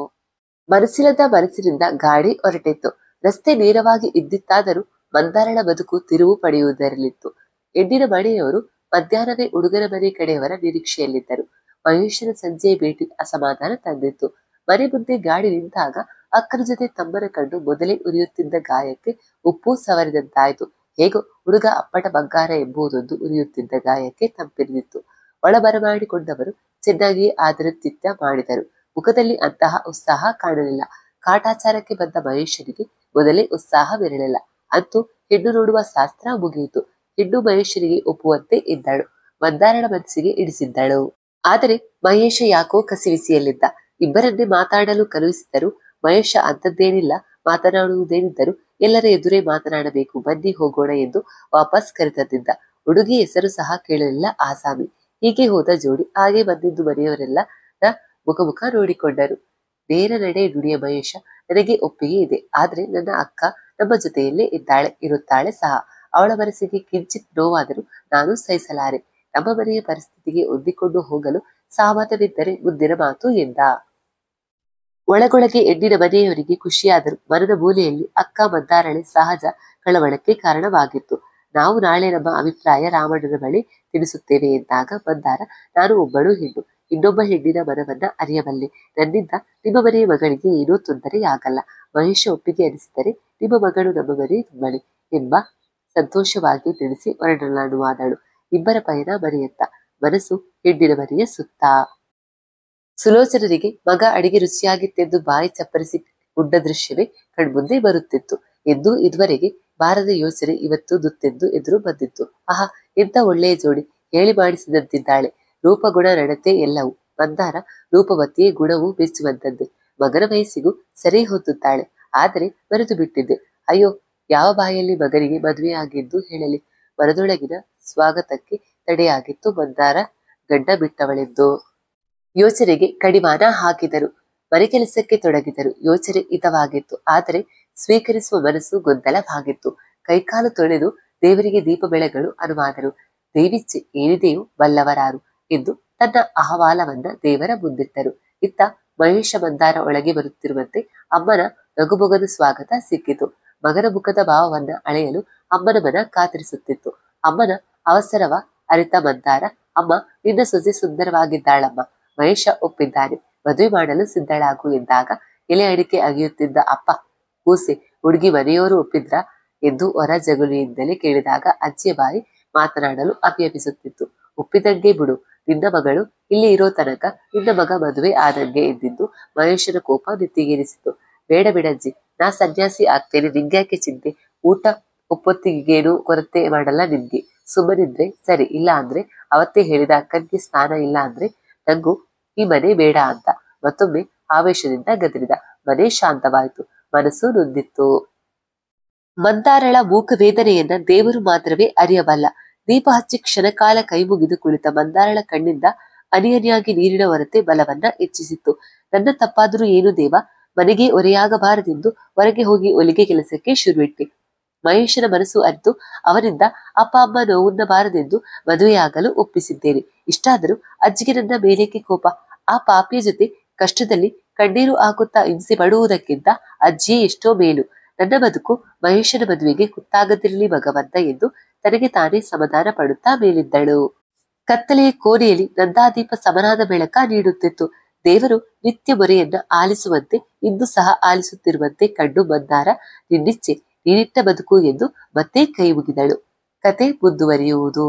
ಮನಸ್ಸಿಲ್ಲದ ಮನಸ್ಸಿನಿಂದ ಗಾಡಿ ಹೊರಟಿತ್ತು. ರಸ್ತೆ ನೇರವಾಗಿ ಇದ್ದಿತ್ತಾದರೂ ಮಂದಾರಳ ಬದುಕು ತಿರುವು ಪಡೆಯುವುದರಲ್ಲಿತ್ತು. ಹೆಣ್ಣಿನ ಮನೆಯವರು ಮಧ್ಯಾಹ್ನವೇ ಹುಡುಗನ ಮನೆ ಕಡೆಯವರ ನಿರೀಕ್ಷೆಯಲ್ಲಿದ್ದರು. ಮಹೇಶನ ಸಂಜೆಯ ಭೇಟಿ ಅಸಮಾಧಾನ ತಂದಿತ್ತು. ಮನೆ ಮುಂದೆ ಗಾಡಿ ನಿಂತಾಗ ಅಕ್ಕನ ಜೊತೆ ತಮ್ಮನ ಕಂಡು ಮೊದಲೇ ಉರಿಯುತ್ತಿದ್ದ ಗಾಯಕ್ಕೆ ಉಪ್ಪು ಸವರಿದಂತಾಯಿತು. ಹೇಗೋ ಹುಡುಗ ಅಪ್ಪಟ ಬಂಗಾರ ಎಂಬುದೊಂದು ಉರಿಯುತ್ತಿದ್ದ ಗಾಯಕ್ಕೆ ತಂಪೆರೆದಿತ್ತು. ಒಳ ಬರಮಾಡಿಕೊಂಡವರು ಚೆನ್ನಾಗಿ ಆದರತಿಥ್ಯ ಮಾಡಿದರು. ಮುಖದಲ್ಲಿ ಅಂತಹ ಉತ್ಸಾಹ ಕಾಣಲಿಲ್ಲ. ಕಾಟಾಚಾರಕ್ಕೆ ಬಂದ ಮಹೇಶನಿಗೆ ಮೊದಲೇ ಉತ್ಸಾಹವಿರಲಿಲ್ಲ. ಅಂತೂ ಹೆಣ್ಣು ನೋಡುವ ಶಾಸ್ತ್ರ ಮುಗಿಯಿತು. ಹೆಣ್ಣು ಮಹೇಶನಿಗೆ ಒಪ್ಪುವಂತೆ ಇದ್ದಳು. ಮಂದಾರಳ ಮನಸ್ಸಿಗೆ ಇಡಿಸಿದ್ದಳು. ಆದರೆ ಮಹೇಶ ಯಾಕೋ ಕಸಿವಿಸಿಯಲ್ಲಿದ್ದ. ಇಬ್ಬರನ್ನೇ ಮಾತಾಡಲು ಕಳುಹಿಸಿದರು. ಮಹೇಶ ಅಂಥದ್ದೇನಿಲ್ಲ, ಮಾತನಾಡುವುದೇನಿದ್ದರೂ ಎಲ್ಲರ ಎದುರೇ ಮಾತನಾಡಬೇಕು, ಬನ್ನಿ ಹೋಗೋಣ ಎಂದು ವಾಪಸ್ ಕರೆತಂದಿದ್ದ. ಹುಡುಗಿ ಹೆಸರು ಸಹ ಕೇಳಲಿಲ್ಲ ಆಸಾಮಿ. ಹೀಗೆ ಹೋದ ಜೋಡಿ ಹಾಗೆ ಬಂದಿದ್ದು ಮನೆಯವರೆಲ್ಲ ಮುಖ ನೋಡಿಕೊಂಡರು. ನೇರ ನಡೆ ನುಡಿಯ ಮಹೇಶ, ನನಗೆ ಒಪ್ಪಿಗೆ ಇದೆ, ಆದ್ರೆ ನನ್ನ ಅಕ್ಕ ನಮ್ಮ ಜೊತೆಯಲ್ಲೇ ಇರುತ್ತಾಳೆ ಸಹ. ಅವಳ ಮನಸ್ಸಿಗೆ ಕಿಂಚಿತ್ ನೋವಾದರೂ ನಾನು ಸಹಿಸಲಾರೆ. ನಮ್ಮ ಮನೆಯ ಪರಿಸ್ಥಿತಿಗೆ ಹೊಂದಿಕೊಂಡು ಹೋಗಲು ಸಹಮತವಿದ್ದರೆ ಮುಂದಿನ ಮಾತು ಎಂದ. ಒಳಗೊಳಗೆ ಹೆಣ್ಣಿನ ಮನೆಯವರಿಗೆ ಖುಷಿಯಾದರೂ ಮನದ ಮೂಲೆಯಲ್ಲಿ ಅಕ್ಕ ಮಂದಾರಳೆ ಸಹಜ ಕಳವಳಕ್ಕೆ ಕಾರಣವಾಗಿತ್ತು. ನಾವು ನಾಳೆ ನಮ್ಮ ಅಭಿಪ್ರಾಯ ರಾಮಣ್ಣನ ಬಳಿ ತಿಳಿಸುತ್ತೇವೆ ಎಂದಾಗ ಮಂದಾರ, ನಾನು ಒಬ್ಬಳು ಹೆಣ್ಣು, ಇನ್ನೊಬ್ಬ ಹೆಣ್ಣಿನ ಮನವನ್ನ ಅರಿಯಬಲ್ಲೆ. ನನ್ನಿಂದ ನಿಮ್ಮ ಮನೆಯ ಮಗಳಿಗೆ ಏನೂ ತೊಂದರೆಯಾಗಲ್ಲ. ಮಹೇಶ ಒಪ್ಪಿಗೆ ಅನಿಸಿದರೆ ನಿಮ್ಮ ಮಗಳು ನಮ್ಮ ಮನೆ ತುಂಬಳಿ ಎಂಬ ಸಂತೋಷವಾಗಿ ತಿಳಿಸಿ ಹೊರಡಲಾಡುವಾದಳು. ಇಬ್ಬರ ಪಯಣ ಮನೆಯತ್ತ, ಮನಸ್ಸು ಹೆಣ್ಣಿನ ಮನೆಯ ಸುತ್ತ. ಸುಲೋಚನರಿಗೆ ಮಗ ಅಡಿಗೆ ರುಚಿಯಾಗಿತ್ತೆಂದು ಬಾಯಿ ಚಪ್ಪರಿಸಿ ಉಂಡ ದೃಶ್ಯವೇ ಕಣ್ಮುಂದೆ ಬರುತ್ತಿತ್ತು. ಎಂದು ಇದುವರೆಗೆ ಬಾರದ ಯೋಚನೆ ಇವತ್ತು ದುತ್ತೆಂದು ಎದುರು ಬಂದಿತ್ತು. ಆಹಾ, ಎಂತ ಒಳ್ಳೆಯ ಜೋಡಿ, ಹೇಳಿ ಮಾಡಿಸಿದಂತಿದ್ದಾಳೆ. ರೂಪಗುಣ ನಡತೆ ಎಲ್ಲವೂ. ಮಂದಾರ ರೂಪವತಿಯೇ, ಗುಣವು ಮೆಚ್ಚುವಂತದ್ದೇ. ಮಗನ ವಯಸ್ಸಿಗೂ ಸರಿ ಹೊಂದುತ್ತಾಳೆ. ಆದರೆ ಮರೆತು ಬಿಟ್ಟಿದ್ದೆ. ಅಯ್ಯೋ, ಯಾವ ಬಾಯಲ್ಲಿ ಮಗನಿಗೆ ಮದುವೆಯಾಗೆಂದು ಹೇಳಲಿ? ಮನದೊಳಗಿನ ಸ್ವಾಗತಕ್ಕೆ ತಡೆಯಾಗಿತ್ತು ಮಂದಾರ ಗಂಡ ಬಿಟ್ಟವಳೆಂದು. ಯೋಚನೆಗೆ ಕಡಿವಾಣ ಹಾಕಿದರು. ಮನೆ ಕೆಲಸಕ್ಕೆ ತೊಡಗಿದರು. ಯೋಚನೆ ಹಿತವಾಗಿತ್ತು, ಆದರೆ ಸ್ವೀಕರಿಸುವ ಮನಸ್ಸು ಗೊಂದಲವಾಗಿತ್ತು. ಕೈಕಾಲು ತೊಳೆದು ದೇವರಿಗೆ ದೀಪ ಬೆಳಗಲು ಅನುವಾದರು. ದೇವಿಚ್ಛೆ ಏನಿದೆಯೋ ಬಲ್ಲವರಾರು ಎಂದು ತನ್ನ ಅಹವಾಲವನ್ನ ದೇವರ ಮುಂದಿಟ್ಟರು. ಇತ್ತ ಮಹೇಶ ಮಂದಾರ ಒಳಗೆ ಬರುತ್ತಿರುವಂತೆ ಅಮ್ಮನ ನಗುಮೊಗದ ಸ್ವಾಗತ ಸಿಕ್ಕಿತು. ಮಗನ ಮುಖದ ಭಾವವನ್ನ ಅಳೆಯಲು ಅಮ್ಮನ ಮನ ಕಾತರಿಸುತ್ತಿತ್ತು. ಅಮ್ಮನ ಅವಸರವ ಅರಿತ ಮಂದಾರ, ಅಮ್ಮ, ನಿನ್ನ ಸೊಸೆ ಸುಂದರವಾಗಿದ್ದಾಳಮ್ಮ. ಮಹೇಶ ಒಪ್ಪಿದ್ದಾನೆ, ಮದುವೆ ಮಾಡಲು ಸಿದ್ಧಳಾಗು ಎಂದಾಗ ಎಲೆ ಅಡಿಕೆ ಅಗಿಯುತ್ತಿದ್ದ ಅಪ್ಪ, ಕೂಸೆ, ಹುಡುಗಿ ಮನೆಯವರು ಒಪ್ಪಿದ್ರ ಎಂದು ಹೊರ ಜಗುಲಿಯಿಂದಲೇ ಕೇಳಿದಾಗ ಅಜ್ಜಿಯ ಬಾಯಿ ಮಾತನಾಡಲು ಅಭಿಯಪಿಸುತ್ತಿತ್ತು. ಒಪ್ಪಿದಂಗೆ ಬಿಡು, ನಿನ್ನ ಮಗಳು ಇಲ್ಲಿ ಇರೋ ತನಕ ನಿನ್ನ ಮಗ ಮದುವೆ ಆದಂಗೆ ಎಂದಿದ್ದು ಮಹೇಶನ ಕೋಪ ನೆತ್ತಿಗೇರಿಸಿತು. ಬೇಡ ಬಿಡಜ್ಜಿ, ನಾ ಸನ್ಯಾಸಿ ಆಗ್ತೇನೆ, ನಿಂಗ್ಯಾಕೆ ಚಿಂತೆ? ಊಟ ಒಪ್ಪೊತ್ತಿಗೇನು ಕೊರತೆ ಮಾಡಲ್ಲ ನಿನ್ಗೆ. ಸುಮ್ಮನಿದ್ರೆ ಸರಿ, ಇಲ್ಲ ಅಂದ್ರೆ ಅವತ್ತೇ ಹೇಳಿದ ಅಕ್ಕನಿಗೆ ಸ್ನಾನ ಇಲ್ಲ ಅಂದ್ರೆ ನಂಗೂ ಈ ಮನೆ ಬೇಡ ಅಂತ ಮತ್ತೊಮ್ಮೆ ಆವೇಶದಿಂದ ಗದರಿದ. ಮನೆ ಶಾಂತವಾಯಿತು, ಮನಸ್ಸು ನೊಂದಿತ್ತು. ಮಂದಾರಳ ಮೂಕ ವೇದನೆಯನ್ನ ದೇವರು ಮಾತ್ರವೇ ಅರಿಯಬಲ್ಲ. ದೀಪ ಹಚ್ಚಿ ಕ್ಷಣಕಾಲ ಕೈ ಮುಗಿದು ಕುಳಿತ ಮಂದಾರಳ ಕಣ್ಣಿಂದ ಅನಿಯನಿಯಾಗಿ ನೀರಿನ ಹೊರತೆ ಬಲವನ್ನ ಹೆಚ್ಚಿಸಿತ್ತು. ನನ್ನ ತಪ್ಪಾದರೂ ಏನು ದೇವ, ಮನೆಗೆ ಹೊರೆಯಾಗಬಾರದೆಂದು ಹೊರಗೆ ಹೋಗಿ ಹೊಲಿಗೆ ಕೆಲಸಕ್ಕೆ ಶುರುವಿಟ್ಟೆ. ಮಹೇಶನ ಮನಸ್ಸು ಅರಿತು ಅವನಿಂದ ಅಪ್ಪ ಅಮ್ಮ ನೋವುಣ್ಣಬಾರದೆಂದು ಮದುವೆಯಾಗಲು ಒಪ್ಪಿಸಿದ್ದೇನೆ. ಇಷ್ಟಾದರೂ ಅಜ್ಜಿಗೆ ನನ್ನ ಮೇಲೇಕೆ ಕೋಪ? ಆ ಪಾಪಿಯ ಜೊತೆ ಕಷ್ಟದಲ್ಲಿ ಕಣ್ಣೀರು ಹಾಕುತ್ತಾ ಹಿಂಸೆ ಪಡುವುದಕ್ಕಿಂತ ಅಜ್ಜಿಯೇ ಎಷ್ಟೋ ಮೇಲು. ನನ್ನ ಬದುಕು ಮಹೇಶನ ಮದುವೆಗೆ ಕುತ್ತಾಗದಿರಲಿ ಭಗವಂತ ಎಂದು ತನಗೆ ತಾನೇ ಸಮಾಧಾನ ಪಡುತ್ತಾ ಮೇಲಿದ್ದಳು. ಕತ್ತಲೆಯ ಕೋಣೆಯಲ್ಲಿ ನಂದಾದೀಪ ಸಮನಾದ ಬೆಳಕ ನೀಡುತ್ತಿತ್ತು. ದೇವರು ನಿತ್ಯ ಮೊರೆಯನ್ನ ಆಲಿಸುವಂತೆ ಇಂದು ಸಹ ಆಲಿಸುತ್ತಿರುವಂತೆ ಕಂಡು ಮಂದಾರ, ನಿನ್ನಿಚ್ಛೆ, ನೀನಿಟ್ಟ ಬದುಕು ಎಂದು ಮತ್ತೆ ಕೈ ಮುಗಿದಳು. ಕತೆ ಮುಂದುವರಿಯುವುದು.